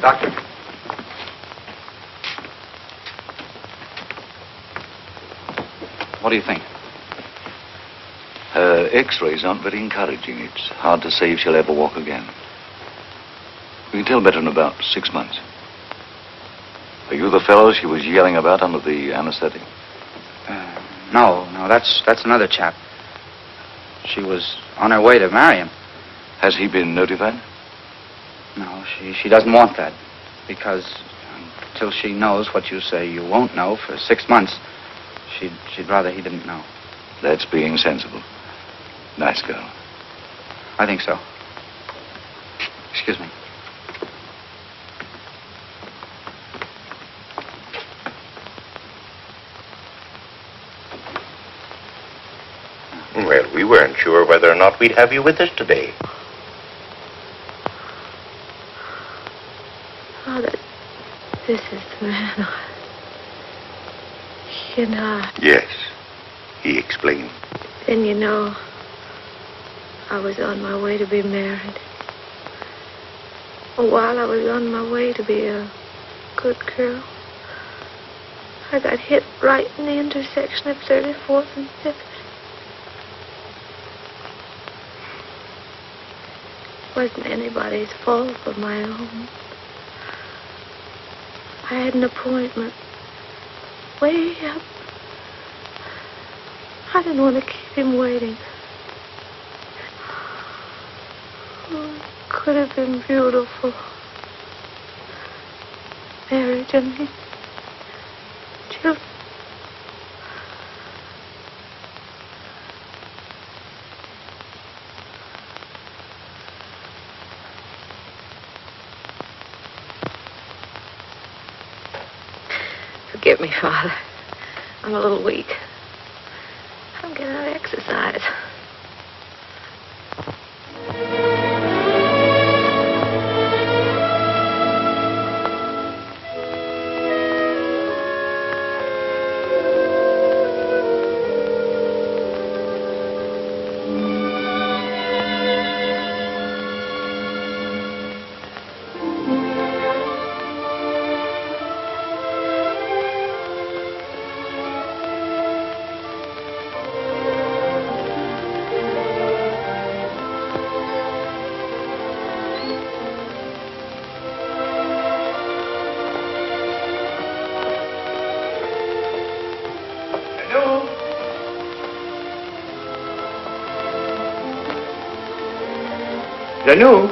Doctor. What do you think? Her X-rays aren't very encouraging. It's hard to say if she'll ever walk again. We can tell better in about 6 months. Are you the fellow she was yelling about under the anesthetic? No, that's another chap. She was on her way to marry him. Has he been notified? No, she doesn't want that. Because until she knows what you say you won't know for 6 months, she'd rather he didn't know. That's being sensible. Nice girl. I think so. Excuse me. We weren't sure whether or not we'd have you with us today. Father, this is the man. You know. Yes, he explained. Then you know, I was on my way to be married. While I was on my way to be a good girl, I got hit right in the intersection of 34th and 5th. It wasn't anybody's fault but my own. I had an appointment way up. I didn't want to keep him waiting. Oh, it could have been beautiful. Marriage and children. Forgive me, Father. I'm a little weak. I'm getting out of exercise. Janou?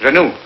Janou?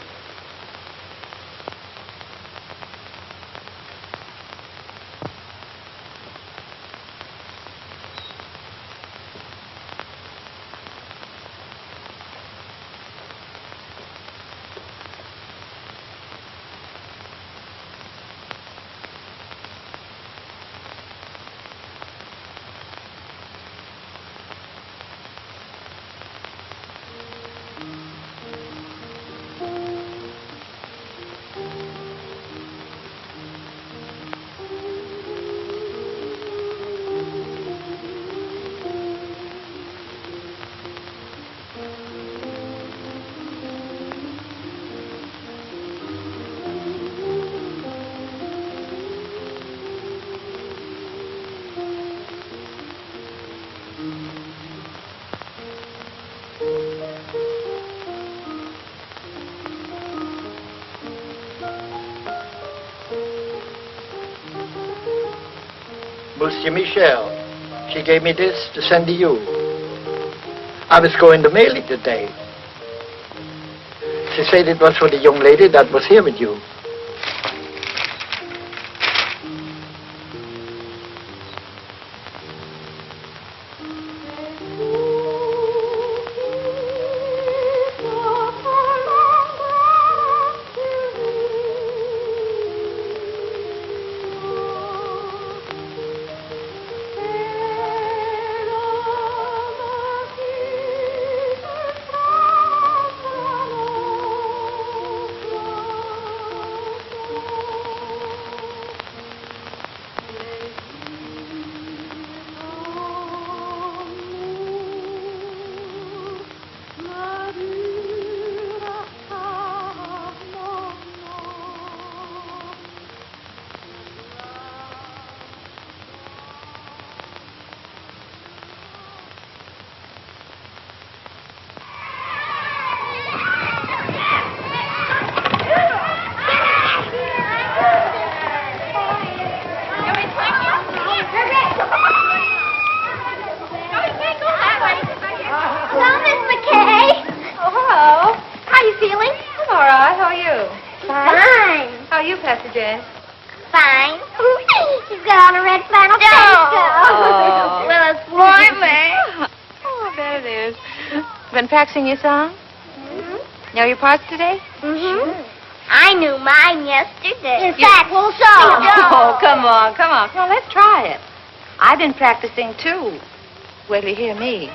Monsieur Michel, she gave me this to send to you. I was going to mail it today. She said it was for the young lady that was here with you. Practicing your song? Mm-hmm. Know your parts today? Mm-hmm. I knew mine yesterday. In fact, so. Oh, come on. Come on, let's try it. I've been practicing, too. Wait till you hear me.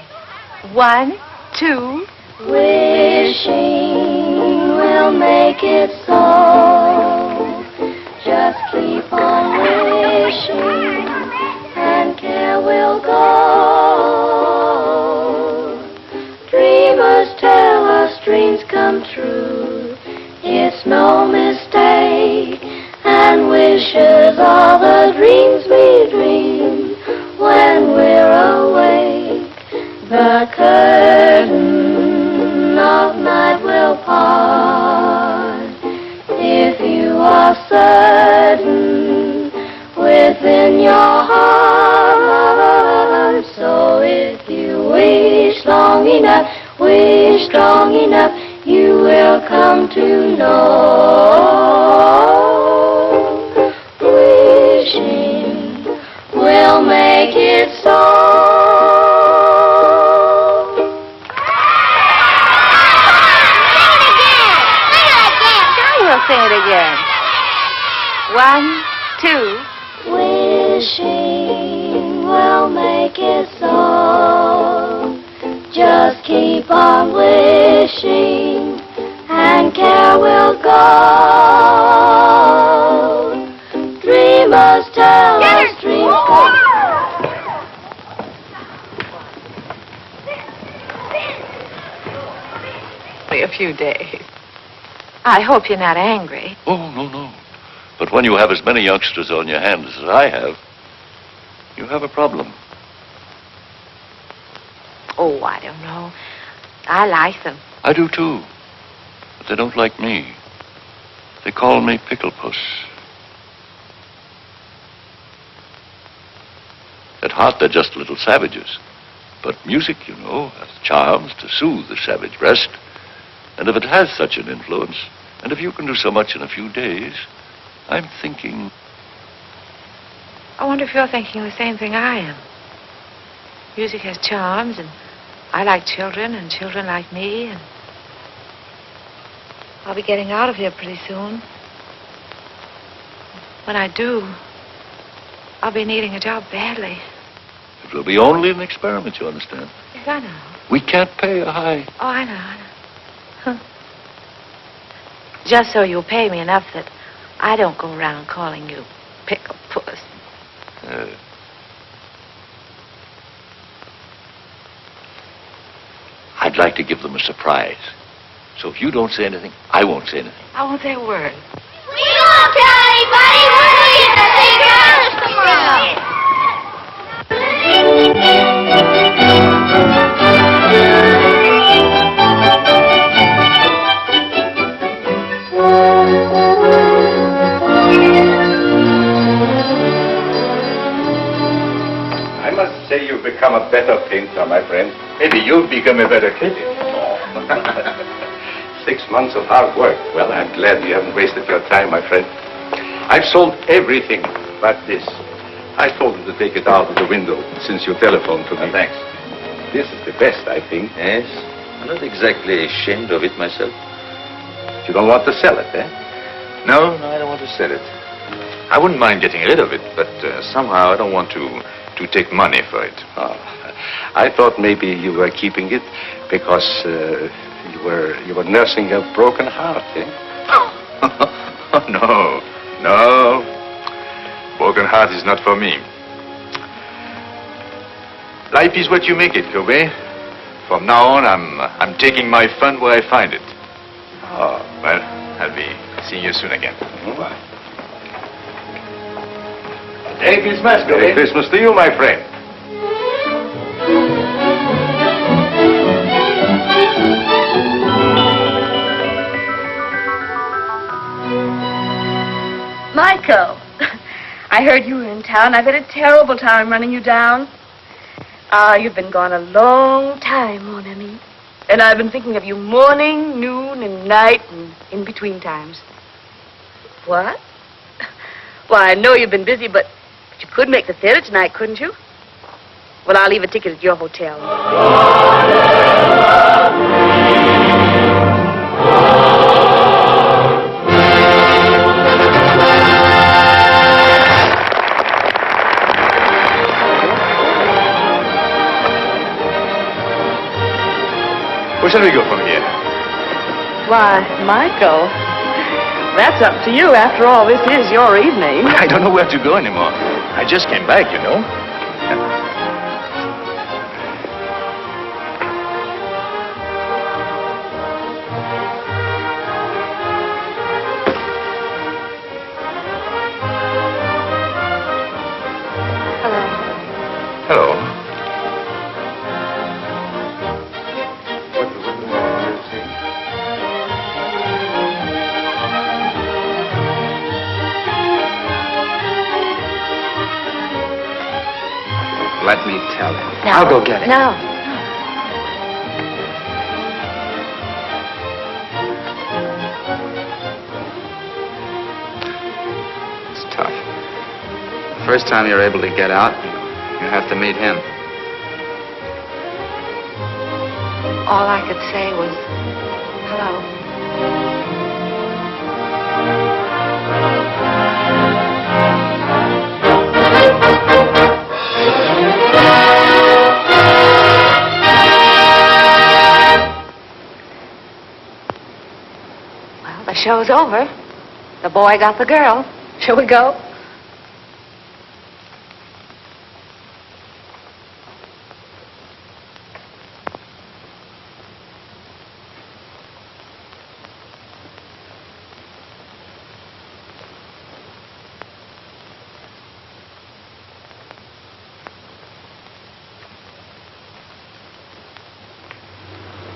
1, 2. Wishing will make it so. Just keep on wishing, and care will go. Dreamers tell us dreams come true. It's no mistake, and wishes are the dreams we dream when we're awake. The curtain of night will part if you are certain within your heart. So if you wish strong enough, you will come to know. Wishing will make it so. Sing it again. 1, 2. Wishing will make it so. Just keep on wishing, and care will go. Dreamers tell us dreams come. A few days. I hope you're not angry. Oh, no. But when you have as many youngsters on your hands as I have, you have a problem. Oh, I don't know. I like them. I do, too. But they don't like me. They call me Pickle Puss. At heart, they're just little savages. But music, you know, has charms to soothe the savage breast. And if it has such an influence, and if you can do so much in a few days, I'm thinking... I wonder if you're thinking the same thing I am. Music has charms, and I like children, and children like me, and I'll be getting out of here pretty soon. When I do, I'll be needing a job badly. It will be only an experiment, you understand? Yes, I know. We can't pay a high... Oh, I know. Just so you'll pay me enough that I don't go around calling you Pickle Puss. I'd like to give them a surprise. So if you don't say anything, I won't say anything. I won't say a word. We won't tell anybody. We'll see girls tomorrow. I must say you've become a better painter, my friend. Maybe you'll become a better critic. 6 months of hard work. Well, I'm glad you haven't wasted your time, my friend. I've sold everything but this. I told him to take it out of the window since you telephoned to me. Thanks. This is the best, I think. Yes? I'm not exactly ashamed of it myself. You don't want to sell it, eh? No, I don't want to sell it. I wouldn't mind getting rid of it, but somehow I don't want to take money for it. Oh, I thought maybe you were keeping it because you were nursing a broken heart, eh? No. Broken heart is not for me. Life is what you make it, Kobe. From now on, I'm taking my fun where I find it. Oh, well, I'll be seeing you soon again. Bye. Merry Christmas, Kobe. Merry Christmas to you, my friend. Michael, I heard you were in town. I've had a terrible time running you down. You've been gone a long time, mon ami. And I've been thinking of you morning, noon, and night, and in between times. What? Well, I know you've been busy, but you could make the theater tonight, couldn't you? Well, I'll leave a ticket at your hotel. Where shall we go from here? Why, Michael, that's up to you. After all, this is your evening. I don't know where to go anymore. I just came back, you know. Hello. Let me tell him. No. I'll go get him. No. It's tough. The first time you're able to get out, you have to meet him. All I could say was, hello. Well, the show's over. The boy got the girl. Shall we go?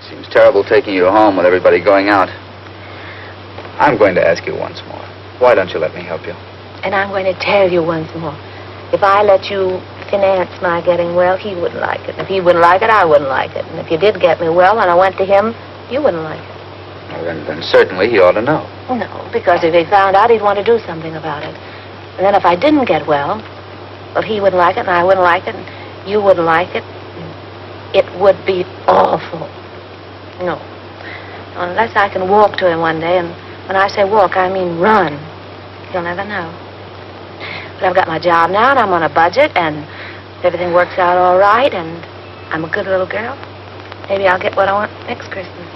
Seems terrible taking you home with everybody going out. I'm going to ask you once more. Why don't you let me help you? And I'm going to tell you once more. If I let you finance my getting well, he wouldn't like it. If he wouldn't like it, I wouldn't like it. And if you did get me well and I went to him, you wouldn't like it. Well, then certainly he ought to know. No, because if he found out, he'd want to do something about it. And then if I didn't get well, he wouldn't like it and I wouldn't like it and you wouldn't like it. It would be awful. No. Unless I can walk to him one day, and when I say walk, I mean run. You'll never know. But I've got my job now, and I'm on a budget, and everything works out all right, and I'm a good little girl. Maybe I'll get what I want next Christmas.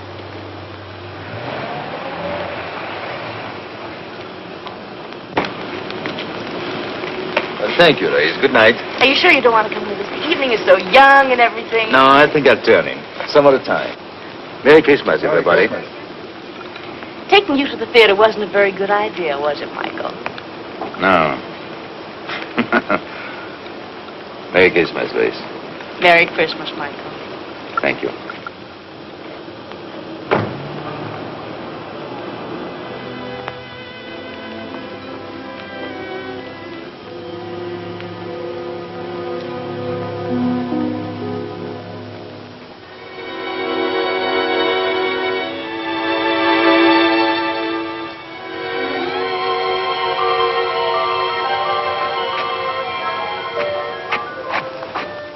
Well, thank you, ladies. Good night. Are you sure you don't want to come with us? The evening is so young and everything. No, I think I'll turn in. Some other time. Merry Christmas, everybody. Taking you to the theater wasn't a very good idea, was it, Michael? No. Merry Christmas, Grace. Merry Christmas, Michael. Thank you.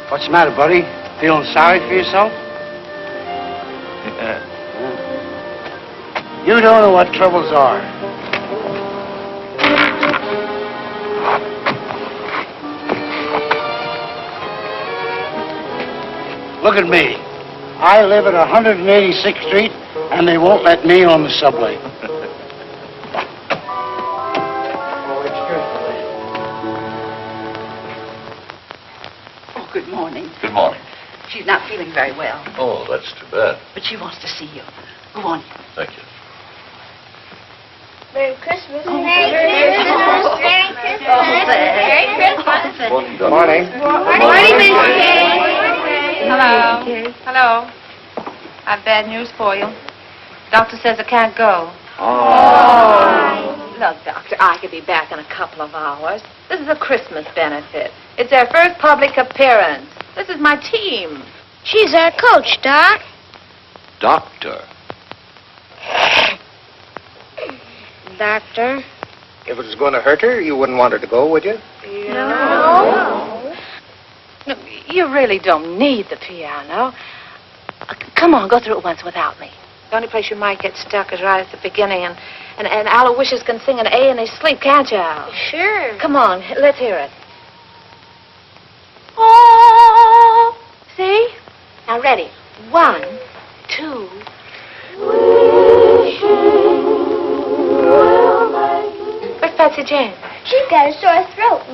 What's the matter, buddy? Feeling sorry for yourself? You don't know what troubles are. Look at me. I live at 186th Street, and they won't let me on the subway. Good morning. Good morning. She's not feeling very well, Oh, that's too bad. but she wants to see you. Go on. Thank you. Merry Christmas. Oh, Merry Merry Christmas. Merry Christmas. Merry Christmas. Good morning. Morning, Miss Kay. Hello. Hello. I've bad news for you. Doctor says I can't go. Oh. Look, Doctor, I could be back in a couple of hours. This is a Christmas benefit. It's their first public appearance. This is my team. She's our coach, Doc. Doctor. Doctor. If it was going to hurt her, you wouldn't want her to go, would you? No. No, you really don't need the piano. Come on, go through it once without me. The only place you might get stuck is right at the beginning, and Aloysius can sing an A in his sleep, can't you, Al? Sure. Come on, let's hear it. Oh, see? Now, ready. 1, 2,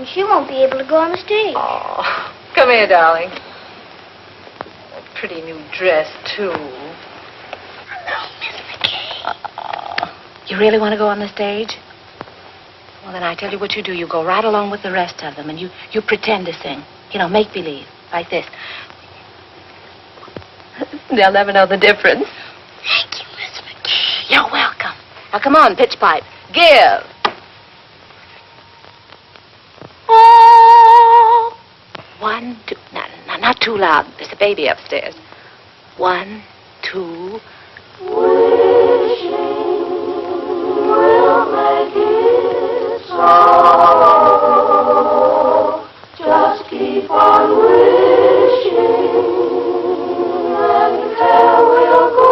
and she won't be able to go on the stage. Oh, come here, darling. A pretty new dress, too. No, Miss McKay. You really want to go on the stage? Well, then I tell you what you do. You go right along with the rest of them, and you pretend to sing. You know, make believe, like this. They'll never know the difference. Thank you, Miss McKay. You're welcome. Now, come on, pitch pipe. Give. Oh. 1, 2. No, not too loud. There's a baby upstairs. 1, 2. Wishing will make it so. Just keep on wishing, and there will go.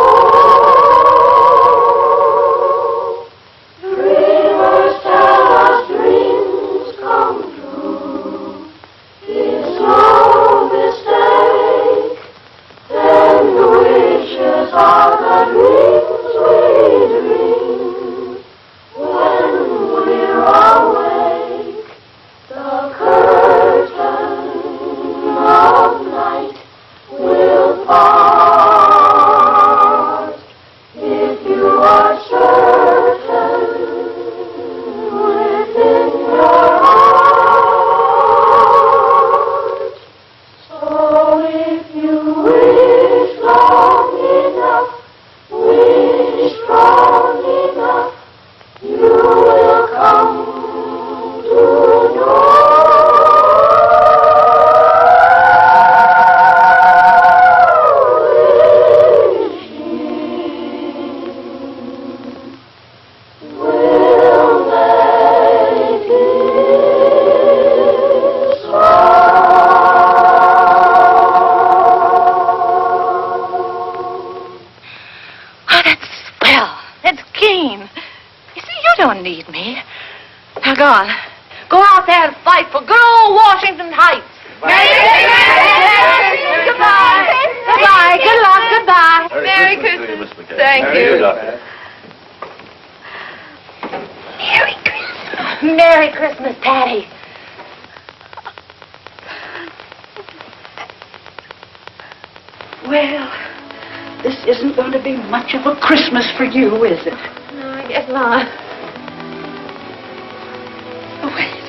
Dreamers tell us dreams come true. It's no mistake. Then the wishes are the dreams we dream. When we're awake, the curtain of night will part. If you are certain within your heart, so if you wish long enough, wish strong enough, you will come to know. Will make it so. Oh, that's swell. That's keen. You see, you don't need me. Now, go on. Go out there and fight for good old Washington Heights. Goodbye. Goodbye. Good luck. Goodbye. Merry Christmas to you, Miss McKay. Thank Merry you. Doctor. Merry Christmas. Merry Christmas, Patty. Well, this isn't going to be much of a Christmas for you, is it? No, I guess not. Oh, wait.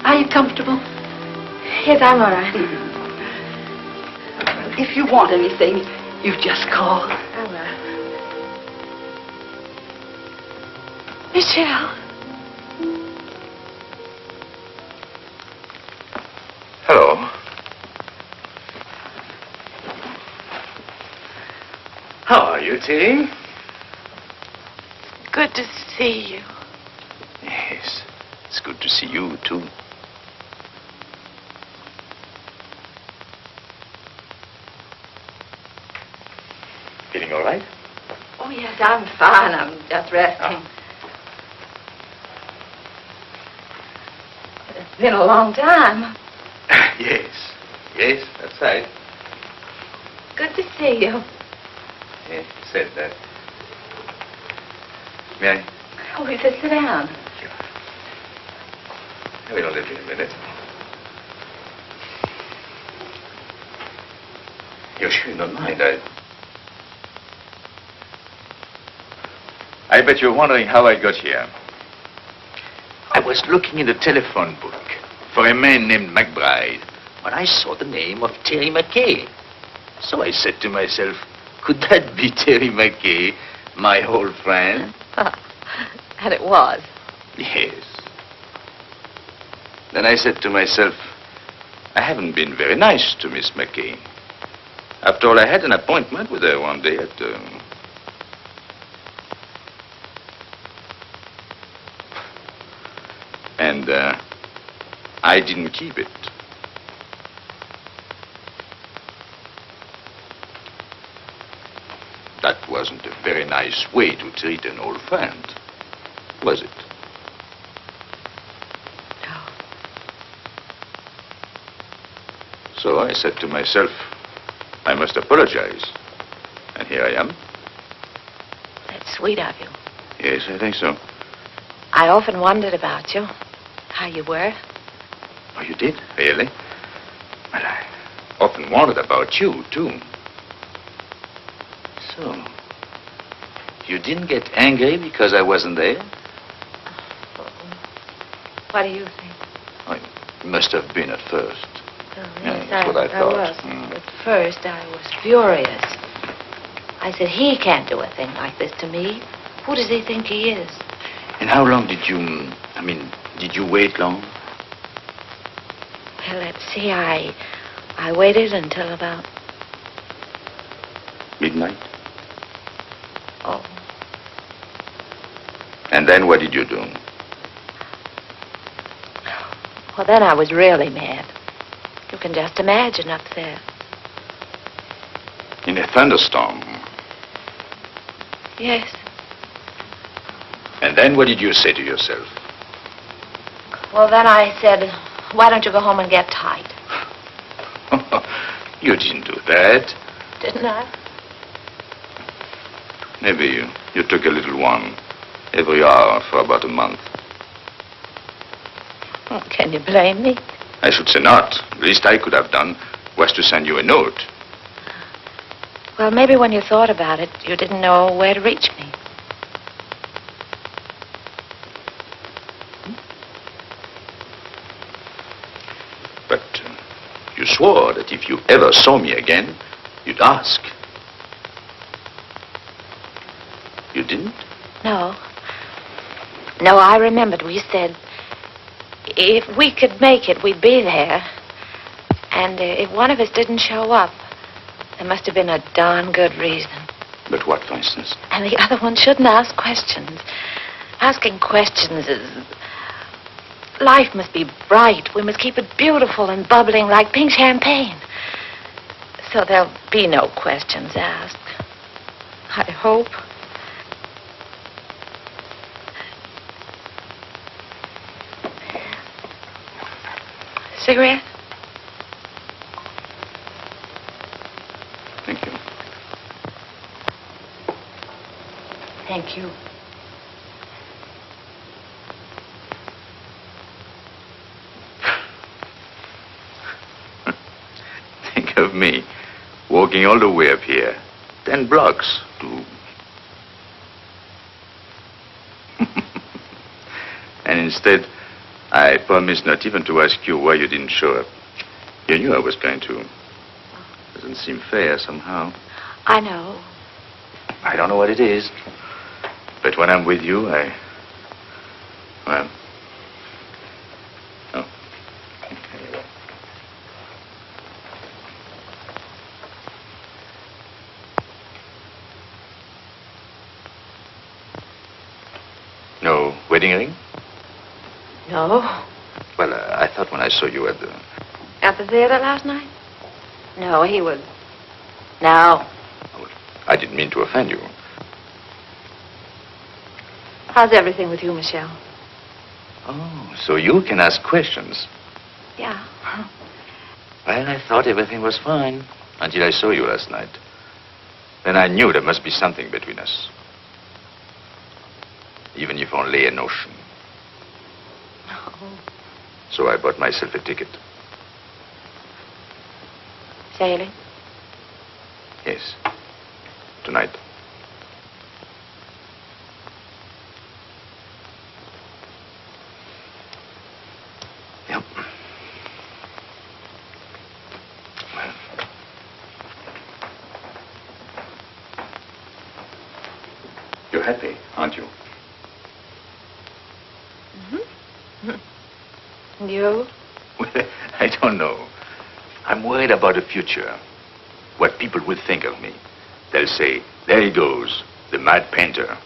Are you comfortable? Yes, I'm all right. If you want anything, you just call. I will. Michel. Hello. How are you, Terry? Good to see you. Yes, it's good to see you, too. Feeling all right? Oh, yes, I'm fine. I'm just resting. It's been a long time. Yes, that's right. Good to see you. Yes, you said that. May I? Oh, we should sit down. I will only be a minute. You're sure you don't mind, I bet you're wondering how I got here. I was looking in the telephone book for a man named McBride when I saw the name of Terry McKay. So I said to myself, could that be Terry McKay, my old friend? And it was. Yes. Then I said to myself, I haven't been very nice to Miss McKay. After all, I had an appointment with her one day at... And I didn't keep it. That wasn't a very nice way to treat an old friend, was it? No. So I said to myself, I must apologize. And here I am. That's sweet of you. Yes, I think so. I often wondered about you, how you were. Oh, you did? Really? Well, I often wondered about you, too. So, you didn't get angry because I wasn't there? What do you think? Oh, you must have been at first. Oh, Yeah, yes, that's what I thought. was. Mm. At first, I was furious. I said, he can't do a thing like this to me. Who does he think he is? And how long did you, did you wait long? Well, let's see, I waited until about... Midnight? Oh. And then what did you do? Well, then I was really mad. You can just imagine up there. In a thunderstorm? Yes. And then what did you say to yourself? Well, then I said, why don't you go home and get tight? You didn't do that. Didn't I? Maybe you took a little one every hour for about a month. Oh, can you blame me? I should say not. The least I could have done was to send you a note. Well, maybe when you thought about it, you didn't know where to reach me. But you swore that if you ever saw me again, you'd ask. You didn't? No. No, I remembered. We said if we could make it, we'd be there. And if one of us didn't show up, there must have been a darn good reason. But what, for instance? And the other one shouldn't ask questions. Asking questions is... Life must be bright. We must keep it beautiful and bubbling like pink champagne. So there'll be no questions asked. I hope. Cigarette? Thank you. Thank you. Think of me, walking all the way up here, 10 blocks to... And instead, I promised not even to ask you why you didn't show up. You knew I was going to. Doesn't seem fair somehow. I know. I don't know what it is. But when I'm with you, well... Oh. Anyway. No wedding ring? No. Well, I thought when I saw you at the... At the theater last night? No, he was... No. I didn't mean to offend you. How's everything with you, Michel? Oh, so you can ask questions. Yeah. Well, I thought everything was fine until I saw you last night. Then I knew there must be something between us. Even if only a notion. Oh. So I bought myself a ticket. Sailing? Yes. Tonight. Yep. Well. You're happy, aren't you? Mm-hmm. You? Well, I don't know. I'm worried about the future. What people will think of me. They'll say, there he goes, the mad painter.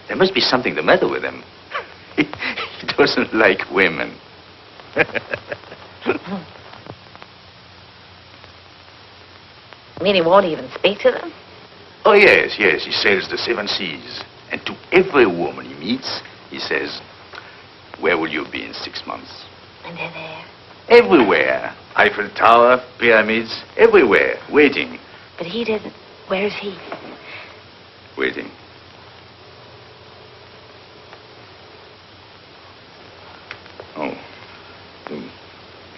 There must be something the matter with him. He doesn't like women. You mean he won't even speak to them? Oh, yes. He sails the 7 seas. And to every woman he meets, he says, where will you be in 6 months? And they're there. Everywhere. Eiffel Tower, pyramids, everywhere, waiting. But he didn't. Where is he? Waiting.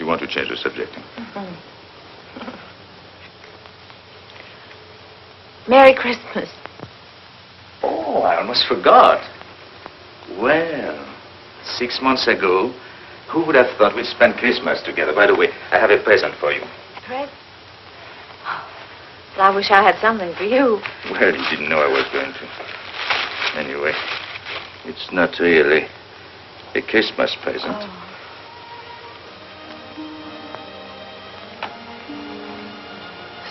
You want to change the subject? Merry Christmas. Oh, I almost forgot. Well, 6 months ago, who would have thought we'd spend Christmas together? By the way, I have a present for you. Present? Well, I wish I had something for you. Well, you didn't know I was going to. Anyway, it's not really a Christmas present. Oh.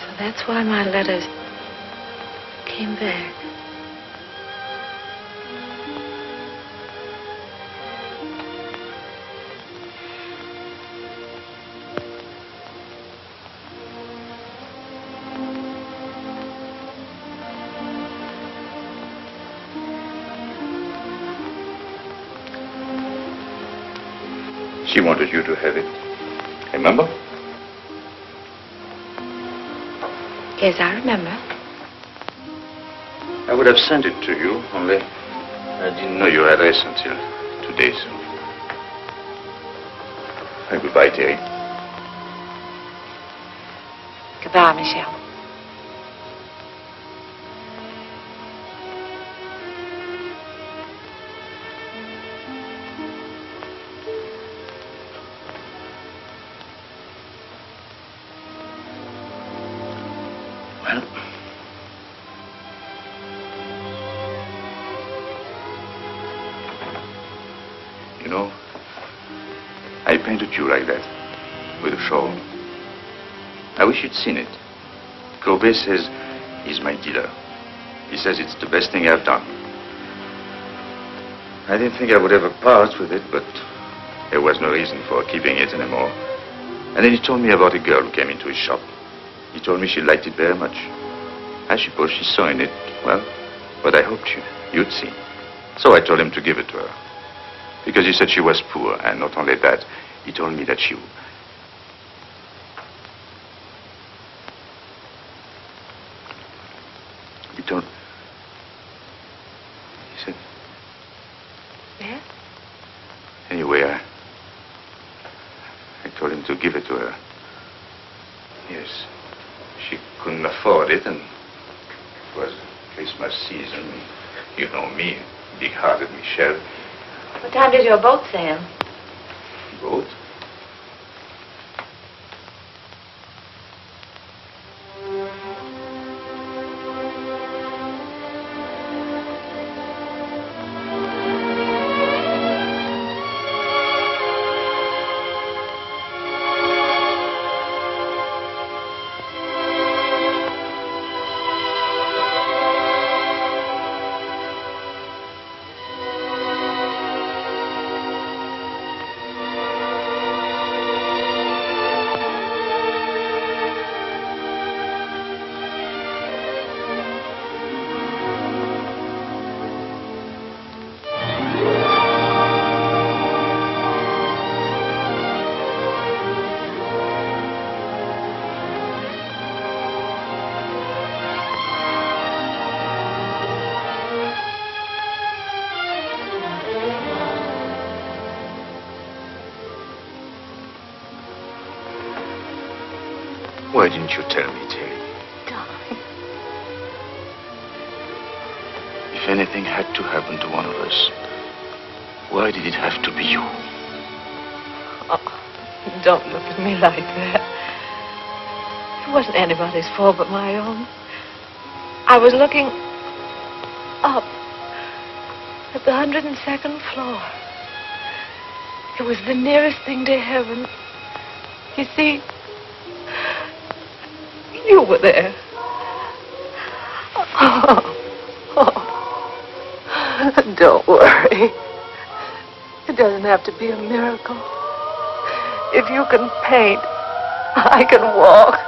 So that's why my letters came back. She wanted you to have it. Remember? Yes, I remember. I would have sent it to you, only I didn't know your address until 2 days. Goodbye, Terry. Goodbye, Michel. You know, I painted you like that, with a shawl. I wish you'd seen it. Kobe says he's my dealer. He says it's the best thing I've done. I didn't think I would ever part with it, but there was no reason for keeping it anymore. And then he told me about a girl who came into his shop. He told me she liked it very much. I suppose she saw in it, well, what I hoped you'd see. So I told him to give it to her. Because he said she was poor, and not only that, he told me that she... He told... He said... Yes? Anyway, I told him to give it to her. Yes. She couldn't afford it, and it was Christmas season. You know me, big-hearted Michel. What time does your boat sail? Boat? Why didn't you tell me, Terry? Darling. If anything had to happen to one of us, why did it have to be you? Oh, don't look at me like that. It wasn't anybody's fault but my own. I was looking up at the 102nd floor. It was the nearest thing to heaven. You see, you were there. Don't worry. It doesn't have to be a miracle. If you can paint, I can walk.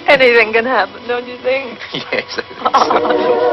Anything can happen, don't you think? Yes, I think so.